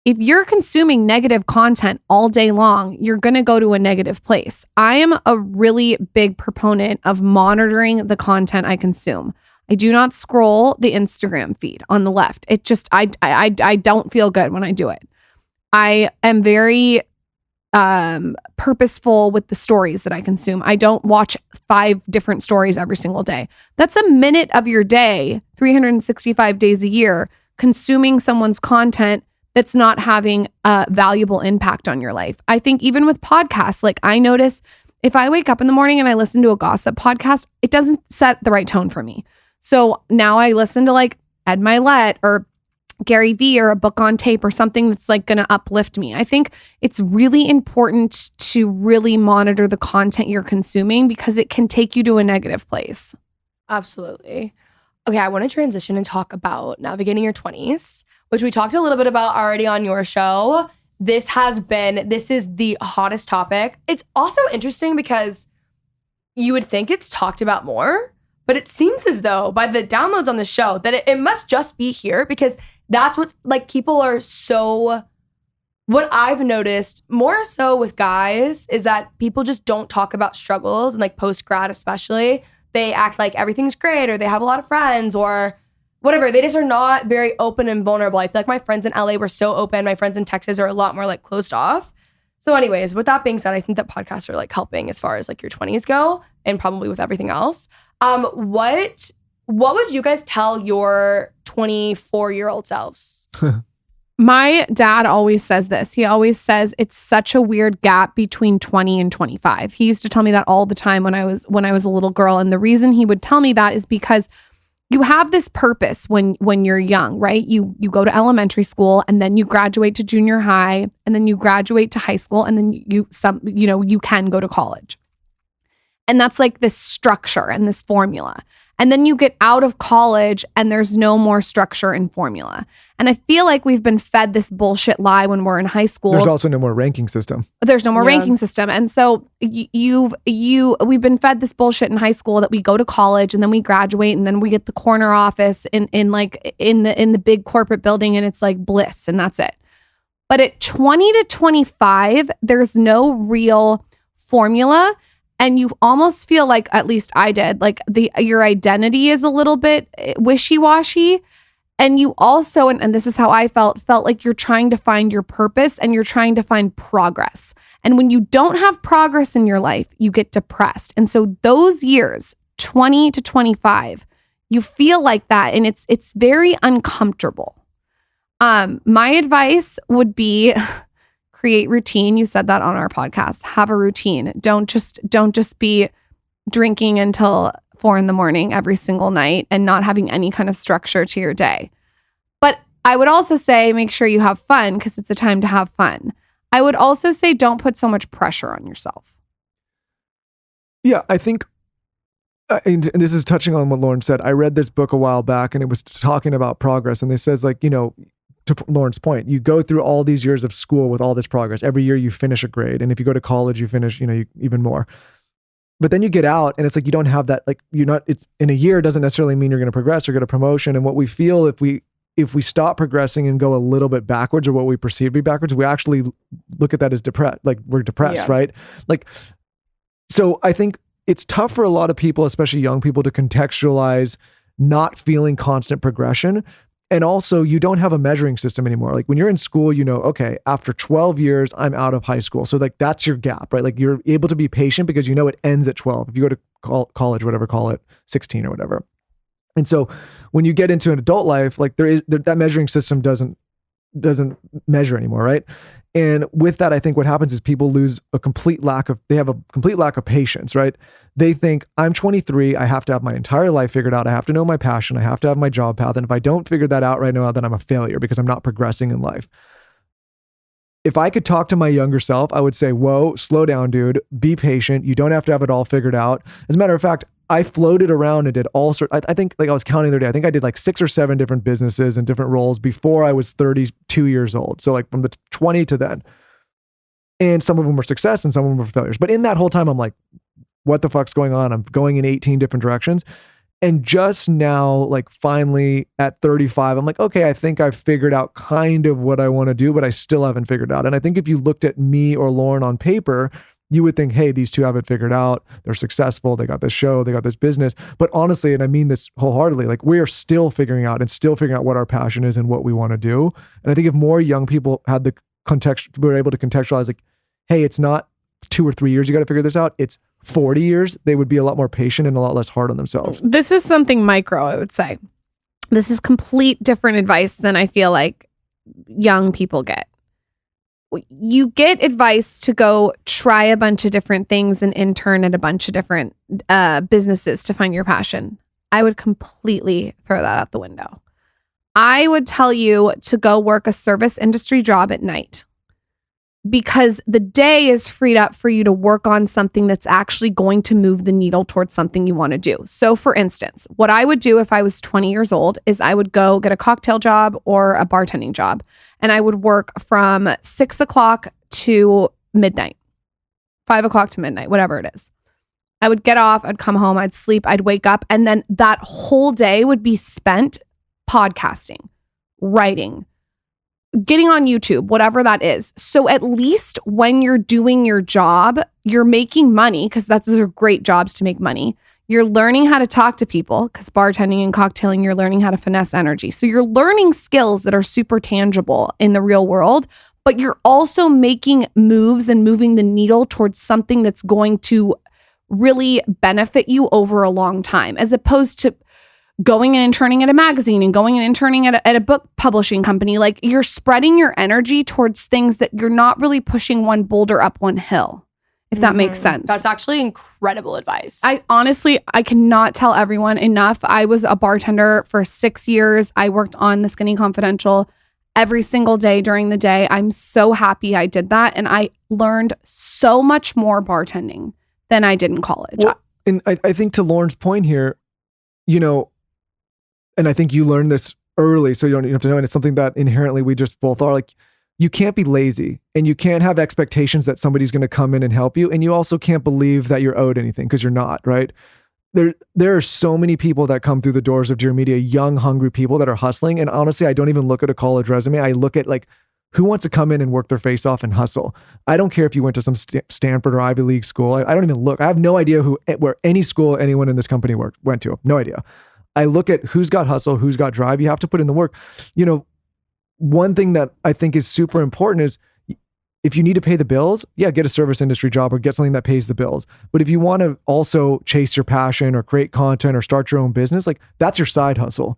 Speaker 2: If you're consuming negative content all day long, you're going to go to a negative place. I am a really big proponent of monitoring the content I consume. I do not scroll the Instagram feed on the left. It just, I don't feel good when I do it. I am very purposeful with the stories that I consume. I don't watch 5 different stories every single day. That's a minute of your day, 365 days a year, consuming someone's content that's not having a valuable impact on your life. I think even with podcasts, like I notice if I wake up in the morning and I listen to a gossip podcast, it doesn't set the right tone for me. So now I listen to like Ed Milet or Gary Vee or a book on tape or something that's like going to uplift me. I think it's really important to really monitor the content you're consuming because it can take you to a negative place.
Speaker 1: Absolutely. Okay, I want to transition and talk about navigating your 20s, which we talked a little bit about already on your show. This is the hottest topic. It's also interesting because you would think it's talked about more, but it seems as though by the downloads on the show that it must just be here, because that's what's like, people are so, what I've noticed more so with guys is that people just don't talk about struggles, and like post-grad especially, they act like everything's great or they have a lot of friends or whatever. They just are not very open and vulnerable. I feel like my friends in LA were so open. My friends in Texas are a lot more like closed off. So anyways, with that being said, I think that podcasts are like helping as far as like your 20s go, and probably with everything else. What would you guys tell your 24-year-old selves?
Speaker 2: My dad always says this. He always says it's such a weird gap between 20 and 25. He used to tell me that all the time when I was a little girl. And the reason he would tell me that is because you have this purpose when you're young, right? You go to elementary school, and then you graduate to junior high, and then you graduate to high school, and then you can go to college. And that's like this structure and this formula. And then you get out of college and there's no more structure and formula. And I feel like we've been fed this bullshit lie when we're in high school.
Speaker 3: There's also no more ranking system.
Speaker 2: There's no more ranking system. And so we've been fed this bullshit in high school that we go to college and then we graduate and then we get the corner office in the big corporate building, and it's like bliss and that's it. But at 20 to 25, there's no real formula, and you almost feel like, at least I did, like your identity is a little bit wishy-washy. And you also, and this is how I felt like you're trying to find your purpose and you're trying to find progress. And when you don't have progress in your life, you get depressed. And so those years, 20 to 25, you feel like that, and it's very uncomfortable. My advice would be create routine. You said that on our podcast. Have a routine. Don't just be drinking until 4 a.m. every single night and not having any kind of structure to your day. But I would also say make sure you have fun, because it's a time to have fun. I would also say don't put so much pressure on yourself.
Speaker 3: Yeah, I think, and this is touching on what Lauryn said. I read this book a while back, and it was talking about progress. And it says, like, you know, to Lauryn's point, you go through all these years of school with all this progress. Every year you finish a grade. And if you go to college, you finish, even more. But then you get out and it's like, you don't have that, like, it's in a year doesn't necessarily mean you're going to progress or get a promotion. And what we feel if we stop progressing and go a little bit backwards, or what we perceive to be backwards, we actually look at that as depressed, like we're depressed, right? Like, so I think it's tough for a lot of people, especially young people, to contextualize not feeling constant progression. And also, you don't have a measuring system anymore. Like when you're in school, okay, after 12 years, I'm out of high school. So like that's your gap, right? Like you're able to be patient because it ends at 12. If you go to college, whatever, call it 16 or whatever. And so when you get into an adult life, like that measuring system doesn't measure anymore, right? And with that, I think what happens is people lose they have a complete lack of patience, right? They think, I'm 23, I have to have my entire life figured out. I have to know my passion. I have to have my job path. And if I don't figure that out right now, then I'm a failure because I'm not progressing in life. If I could talk to my younger self, I would say, whoa, slow down, dude. Be patient. You don't have to have it all figured out. As a matter of fact, I floated around and did all sorts. I think, like I was counting the other day, I think I did like 6 or 7 different businesses and different roles before I was 32 years old. So like from the 20 to then. And some of them were success and some of them were failures. But in that whole time, I'm like, what the fuck's going on? I'm going in 18 different directions. And just now, like finally at 35, I'm like, okay, I think I've figured out kind of what I want to do, but I still haven't figured out. And I think if you looked at me or Lauryn on paper, you would think, hey, these two have it figured out. They're successful. They got this show. They got this business. But honestly, and I mean this wholeheartedly, like we are still figuring out what our passion is and what we want to do. And I think if more young people had the context, were able to contextualize like, hey, it's not 2 or 3 years you got to figure this out. It's 40 years. They would be a lot more patient and a lot less hard on themselves.
Speaker 2: This is something micro, I would say. This is complete different advice than I feel like young people get. You get advice to go try a bunch of different things and intern at a bunch of different businesses to find your passion. I would completely throw that out the window. I would tell you to go work a service industry job at night, because the day is freed up for you to work on something that's actually going to move the needle towards something you want to do. So for instance, what I would do if I was 20 years old is I would go get a cocktail job or a bartending job. And I would work from 6 o'clock to midnight, 5 o'clock to midnight, whatever it is. I would get off, I'd come home, I'd sleep, I'd wake up. And then that whole day would be spent podcasting, writing, getting on YouTube, whatever that is. So at least when you're doing your job, you're making money, because those are great jobs to make money. You're learning how to talk to people, because bartending and cocktailing, you're learning how to finesse energy. So you're learning skills that are super tangible in the real world, but you're also making moves and moving the needle towards something that's going to really benefit you over a long time, as opposed to going and interning at a magazine and going and interning at a book publishing company. Like, you're spreading your energy towards things that you're not really pushing one boulder up one hill, if that makes sense.
Speaker 1: That's actually incredible advice.
Speaker 2: I honestly cannot tell everyone enough. I was a bartender for 6 years. I worked on The Skinny Confidential every single day during the day. I'm so happy I did that. And I learned so much more bartending than I did in college.
Speaker 3: Well, and I think to Lauryn's point here, and I think you learned this early, so you don't even have to know. And it's something that inherently we just both are like, you can't be lazy, and you can't have expectations that somebody's going to come in and help you. And you also can't believe that you're owed anything, because you're not, right? There are so many people that come through the doors of Dear Media, young, hungry people that are hustling. And honestly, I don't even look at a college resume. I look at like who wants to come in and work their face off and hustle? I don't care if you went to some Stanford or Ivy League school. I don't even look. I have no idea where any school anyone in this company went to. No idea. I look at who's got hustle, who's got drive. You have to put in the work. One thing that I think is super important is if you need to pay the bills, get a service industry job or get something that pays the bills. But if you want to also chase your passion or create content or start your own business, like that's your side hustle.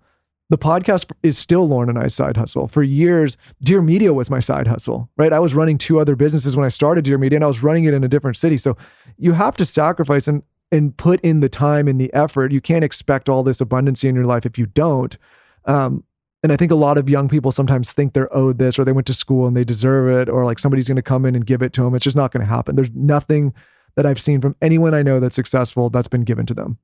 Speaker 3: The podcast is still Lauryn and I's side hustle. For years, Dear Media was my side hustle, right? I was running 2 other businesses when I started Dear Media, and I was running it in a different city. So you have to sacrifice and put in the time and the effort. You can't expect all this abundance in your life if you don't. And I think a lot of young people sometimes think they're owed this, or they went to school and they deserve it, or like somebody's going to come in and give it to them. It's just not going to happen. There's nothing that I've seen from anyone I know that's successful that's been given to them.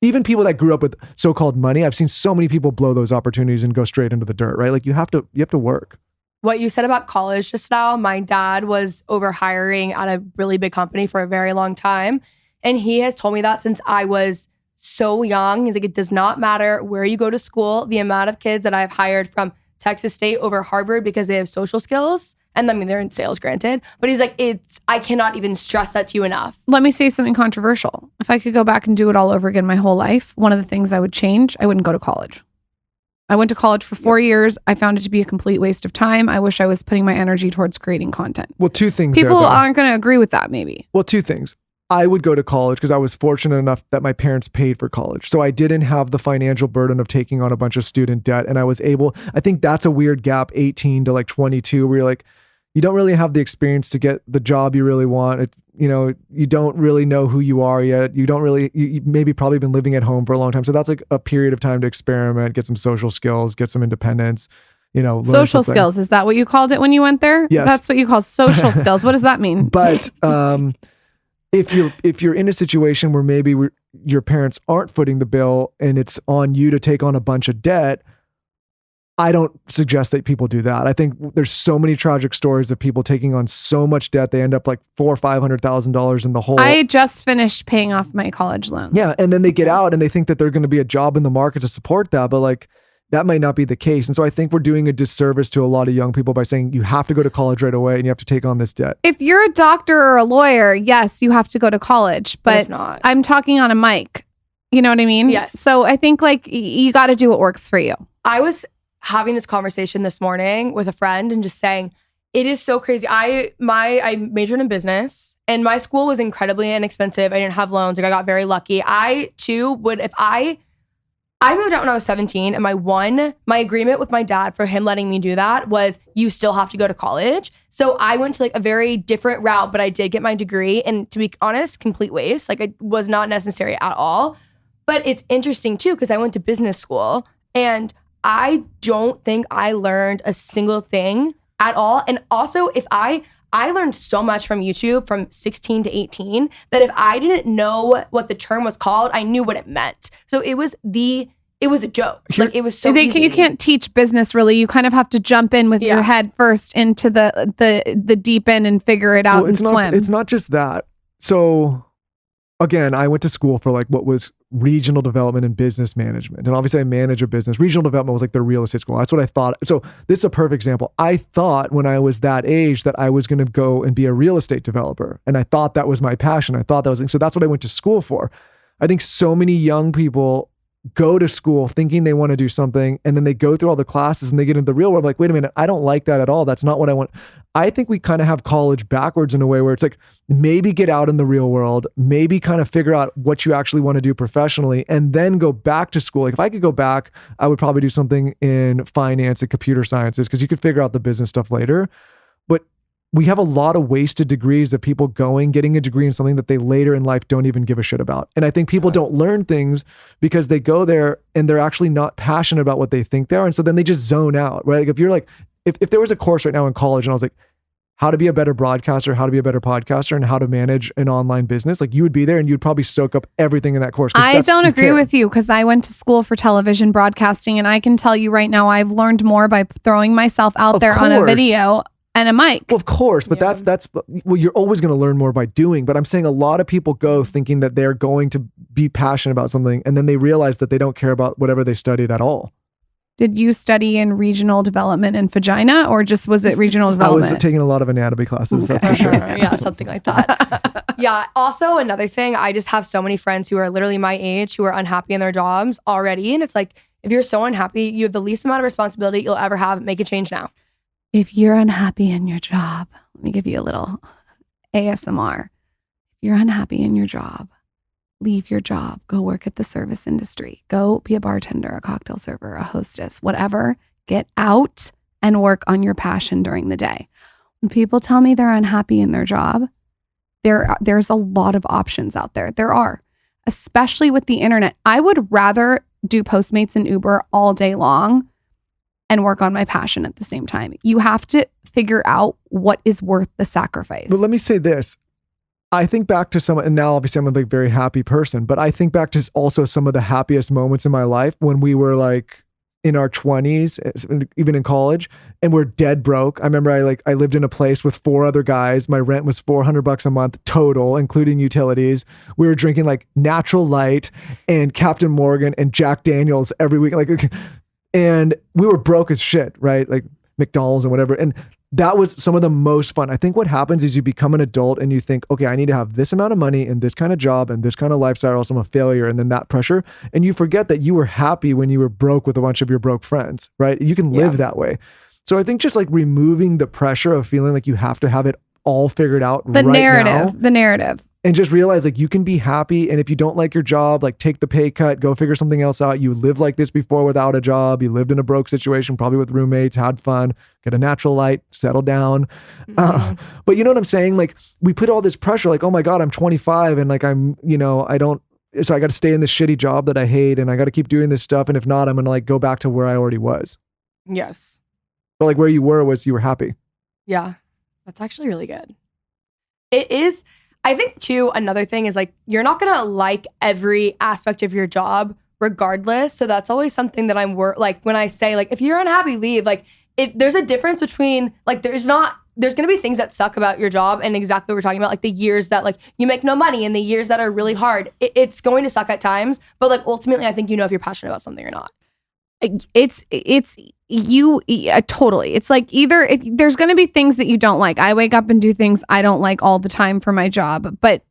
Speaker 3: Even people that grew up with so-called money, I've seen so many people blow those opportunities and go straight into the dirt, right? Like you have to work.
Speaker 1: What you said about college just now, my dad was over hiring at a really big company for a very long time. And he has told me that since I was so young. He's like, it does not matter where you go to school. The amount of kids that I've hired from Texas State over Harvard because they have social skills. And I mean, they're in sales, granted. But he's like, I cannot even stress that to you enough.
Speaker 2: Let me say something controversial. If I could go back and do it all over again my whole life, one of the things I would change, I wouldn't go to college. I went to college for 4 years. I found it to be a complete waste of time. I wish I was putting my energy towards creating content.
Speaker 3: Well, 2 things.
Speaker 2: People aren't going to agree with that, maybe.
Speaker 3: Well, 2 things. I would go to college because I was fortunate enough that my parents paid for college. So I didn't have the financial burden of taking on a bunch of student debt. And I was able, I think that's a weird gap, 18 to like 22, where you're like, you don't really have the experience to get the job you really want. You don't really know who you are yet. You maybe probably been living at home for a long time. So that's like a period of time to experiment, get some social skills, get some independence,
Speaker 2: social skills. Is that what you called it when you went there?
Speaker 3: Yes.
Speaker 2: That's what you call social skills. What does that mean?
Speaker 3: But, if you're in a situation where maybe your parents aren't footing the bill and it's on you to take on a bunch of debt, I don't suggest that people do that. I think there's so many tragic stories of people taking on so much debt they end up like $400,000 or $500,000 in the hole.
Speaker 2: I just finished paying off my college loans.
Speaker 3: Yeah, and then they get out and they think that they're going to be a job in the market to support that, but like that might not be the case. And so I think we're doing a disservice to a lot of young people by saying you have to go to college right away and you have to take on this debt.
Speaker 2: If you're a doctor or a lawyer, yes, you have to go to college, but
Speaker 1: not.
Speaker 2: I'm talking on a mic. You know what I mean?
Speaker 1: Yes.
Speaker 2: So I think like you got to do what works for you.
Speaker 1: I was having this conversation this morning with a friend and just saying, it is so crazy. I majored in business and my school was incredibly inexpensive. I didn't have loans. Like I got very lucky. I too would, if I moved out when I was 17 and my agreement with my dad for him letting me do that was you still have to go to college. So I went to like a very different route, but I did get my degree, and to be honest, complete waste. Like it was not necessary at all. But it's interesting too, because I went to business school and I don't think I learned a single thing at all. And also if I learned so much from YouTube from 16 to 18 that if I didn't know what the term was called, I knew what it meant. So it was a joke. Like it was so easy.
Speaker 2: You can't teach business really. You kind of have to jump in with your head first into the deep end and figure it out and swim.
Speaker 3: It's not just that. So again, I went to school for like what was regional development and business management. And obviously I manage a business. Regional development was like the real estate school. That's what I thought. So this is a perfect example. I thought when I was that age that I was going to go and be a real estate developer. And I thought that was my passion. So that's what I went to school for. I think so many young people go to school thinking they want to do something, and then they go through all the classes and they get into the real world like, wait a minute, I don't like that at all. That's not what I want. I think we kind of have college backwards in a way where it's like, maybe get out in the real world, maybe kind of figure out what you actually want to do professionally, and then go back to school. Like if I could go back, I would probably do something in finance and computer sciences because you could figure out the business stuff later. But we have a lot of wasted degrees of people getting a degree in something that they later in life don't even give a shit about. And I think people don't learn things because they go there and they're actually not passionate about what they think they are. And so then they just zone out, right? Like if you're like, if there was a course right now in college and I was like, how to be a better broadcaster, how to be a better podcaster, and how to manage an online business, like you would be there and you'd probably soak up everything in that course.
Speaker 2: I don't agree with you because I went to school for television broadcasting, and I can tell you right now, I've learned more by throwing myself out there on a video and a mic.
Speaker 3: Well, of course, but well, you're always going to learn more by doing. But I'm saying a lot of people go thinking that they're going to be passionate about something, and then they realize that they don't care about whatever they studied at all.
Speaker 2: Did you study in regional development and vagina, or just was it regional
Speaker 3: I
Speaker 2: development?
Speaker 3: was taking a lot of anatomy classes, that's for sure.
Speaker 1: Yeah, something like that. Yeah. Also, another thing, I just have so many friends who are literally my age who are unhappy in their jobs already. And it's like, if you're so unhappy, you have the least amount of responsibility you'll ever have. Make a change now.
Speaker 2: If you're unhappy in your job, let me give you a little ASMR. If you're unhappy in your job, leave your job, go work at the service industry, go be a bartender, a cocktail server, a hostess, whatever. Get out and work on your passion during the day. When people tell me they're unhappy in their job, there's a lot of options out there. There are, especially with the internet. I would rather do Postmates and Uber all day long and work on my passion at the same time. You have to figure out what is worth the sacrifice.
Speaker 3: But let me say this. I think back to some, and now obviously I'm a very happy person, but I think back to also some of the happiest moments in my life when we were like in our 20s, even in college, and we're dead broke. I remember I lived in a place with 4 other guys. My rent was $400 a month total, including utilities. We were drinking like Natural Light and Captain Morgan and Jack Daniels every week. And we were broke as shit, right? Like McDonald's and whatever. And that was some of the most fun. I think what happens is you become an adult and you think, okay, I need to have this amount of money and this kind of job and this kind of lifestyle, or else I'm a failure. And then that pressure. And you forget that you were happy when you were broke with a bunch of your broke friends, right? You can live that way. So I think just like removing the pressure of feeling like you have to have it all figured out
Speaker 2: the narrative.
Speaker 3: And just realize like you can be happy. And if you don't like your job, like take the pay cut, go figure something else out. You lived like this before without a job. You lived in a broke situation, probably with roommates, had fun, get a Natural Light, settle down. But you know what I'm saying? Like we put all this pressure, like, oh my God, I'm 25 and like so I got to stay in this shitty job that I hate and I got to keep doing this stuff. And if not, I'm going to like go back to where I already was.
Speaker 1: Yes.
Speaker 3: But like where you were happy.
Speaker 1: Yeah. That's actually really good. It is. I think too, another thing is like, you're not going to like every aspect of your job regardless. So that's always something that like when I say like, if you're unhappy, leave, like there's a difference between like, there's going to be things that suck about your job and exactly what we're talking about. Like the years that like you make no money and the years that are really hard, it's going to suck at times. But like, ultimately, I think if you're passionate about something or not.
Speaker 2: Totally. It's like either there's going to be things that you don't like. I wake up and do things I don't like all the time for my job, but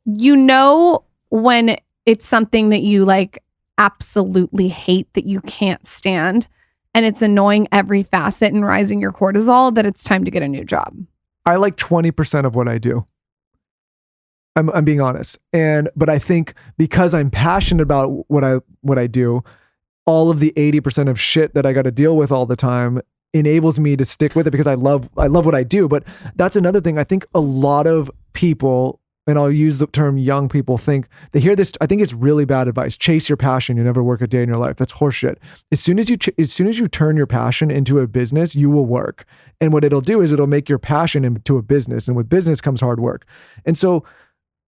Speaker 2: when it's something that you like absolutely hate, that you can't stand, and it's annoying every facet and rising your cortisol, that it's time to get a new job.
Speaker 3: I like 20% of what I do. I'm being honest. But I think because I'm passionate about what I do, all of the 80% of shit that I got to deal with all the time enables me to stick with it because I love what I do. But that's another thing. I think a lot of people, and I'll use the term young people, think they hear this. I think it's really bad advice. Chase your passion. You never work a day in your life. That's horseshit. As soon as you turn your passion into a business, you will work. And what it'll do is it'll make your passion into a business. And with business comes hard work. And so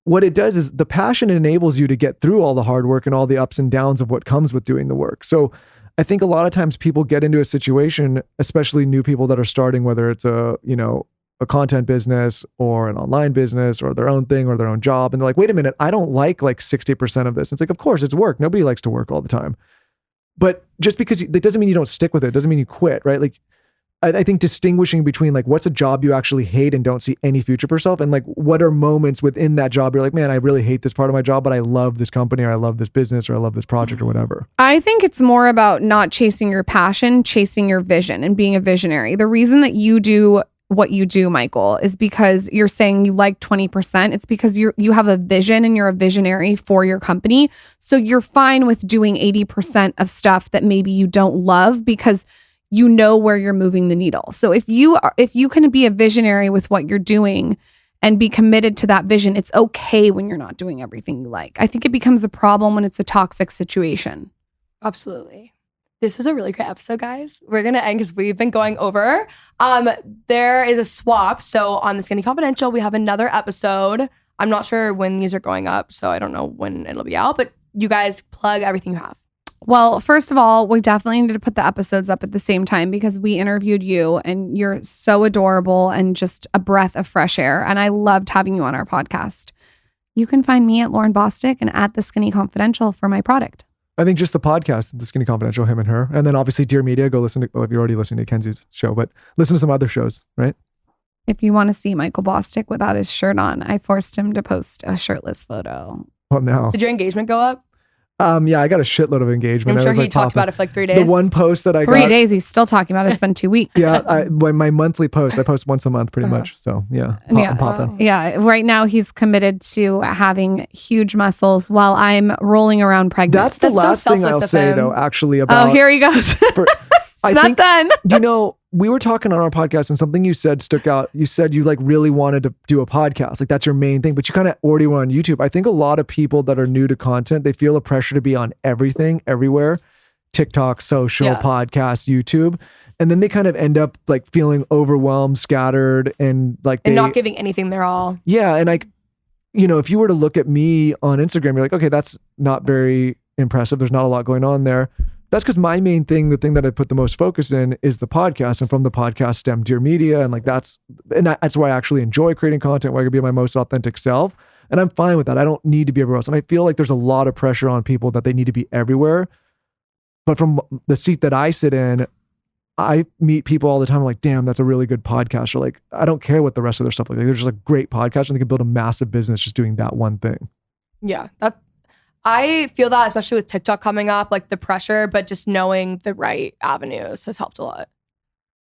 Speaker 3: what it does is the passion enables you to get through all the hard work and all the ups and downs of what comes with doing the work. So I think a lot of times people get into a situation, especially new people that are starting, whether it's a content business or an online business or their own thing or their own job. And they're like, wait a minute, I don't like 60% of this. It's like, of course it's work. Nobody likes to work all the time. But just because that doesn't mean you don't stick with it. It doesn't mean you quit, right? Like I think distinguishing between like what's a job you actually hate and don't see any future for yourself, and like what are moments within that job you're like, man, I really hate this part of my job, but I love this company or I love this business or I love this project or whatever.
Speaker 2: I think it's more about not chasing your passion, chasing your vision and being a visionary. The reason that you do what you do, Michael, is because you're saying you like 20%. It's because you have a vision and you're a visionary for your company. So you're fine with doing 80% of stuff that maybe you don't love because you know where you're moving the needle. So if you can be a visionary with what you're doing and be committed to that vision, it's okay when you're not doing everything you like. I think it becomes a problem when it's a toxic situation.
Speaker 1: Absolutely. This was a really great episode, guys. We're going to end because we've been going over. There is a swap. So on the Skinny Confidential, we have another episode. I'm not sure when these are going up, so I don't know when it'll be out, but you guys plug everything you have.
Speaker 2: Well, first of all, we definitely need to put the episodes up at the same time because we interviewed you and you're so adorable and just a breath of fresh air. And I loved having you on our podcast. You can find me at Lauryn Bosstick and at The Skinny Confidential for my product.
Speaker 3: I think just the podcast, The Skinny Confidential, him and her. And then obviously Dear Media, go listen to, well, if you're already listening to Kenzie's show, but listen to some other shows, right?
Speaker 2: If you want to see Michael Bosstick without his shirt on, I forced him to post a shirtless photo.
Speaker 3: Well, now.
Speaker 1: Did your engagement go up?
Speaker 3: Yeah, I got a shitload of engagement.
Speaker 1: I'm sure
Speaker 3: was,
Speaker 1: he talked about it for like 3 days.
Speaker 3: The one post that I got.
Speaker 2: 3 days, he's still talking about it. It's been 2 weeks.
Speaker 3: Yeah, my monthly post, I post once a month pretty much. So yeah, I'm popping.
Speaker 2: Yeah, right now he's committed to having huge muscles while I'm rolling around pregnant.
Speaker 3: That's the last thing I'll say though, actually, about.
Speaker 2: Oh, here he goes. It's not done.
Speaker 3: You know, we were talking on our podcast and something you said stuck out. You said you like really wanted to do a podcast. Like that's your main thing, but you kind of already were on YouTube. I think a lot of people that are new to content, they feel a pressure to be on everything, everywhere. TikTok, social, podcasts, YouTube. And then they kind of end up like feeling overwhelmed, scattered, and like
Speaker 1: and not giving anything their all.
Speaker 3: Yeah. And like, you know, if you were to look at me on Instagram, you're like, okay, that's not very impressive. There's not a lot going on there. That's because my main thing, the thing that I put the most focus in is the podcast, and from the podcast stemmed Dear Media, and like that's why I actually enjoy creating content, where I can be my most authentic self, and I'm fine with that. I don't need to be everywhere else, and I feel like there's a lot of pressure on people that they need to be everywhere. But from the seat that I sit in, I meet people all the time. I'm like, damn, that's a really good podcast. Or like, I don't care what the rest of their stuff like. They're just a great podcast, and they can build a massive business just doing that one thing.
Speaker 1: Yeah, I feel that, especially with TikTok coming up, like the pressure, but just knowing the right avenues has helped a lot.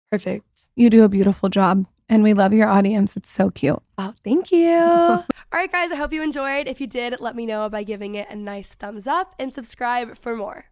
Speaker 1: Perfect.
Speaker 2: You do a beautiful job, and we love your audience. It's so cute.
Speaker 1: Oh, thank you. All right, guys, I hope you enjoyed. If you did, let me know by giving it a nice thumbs up and subscribe for more.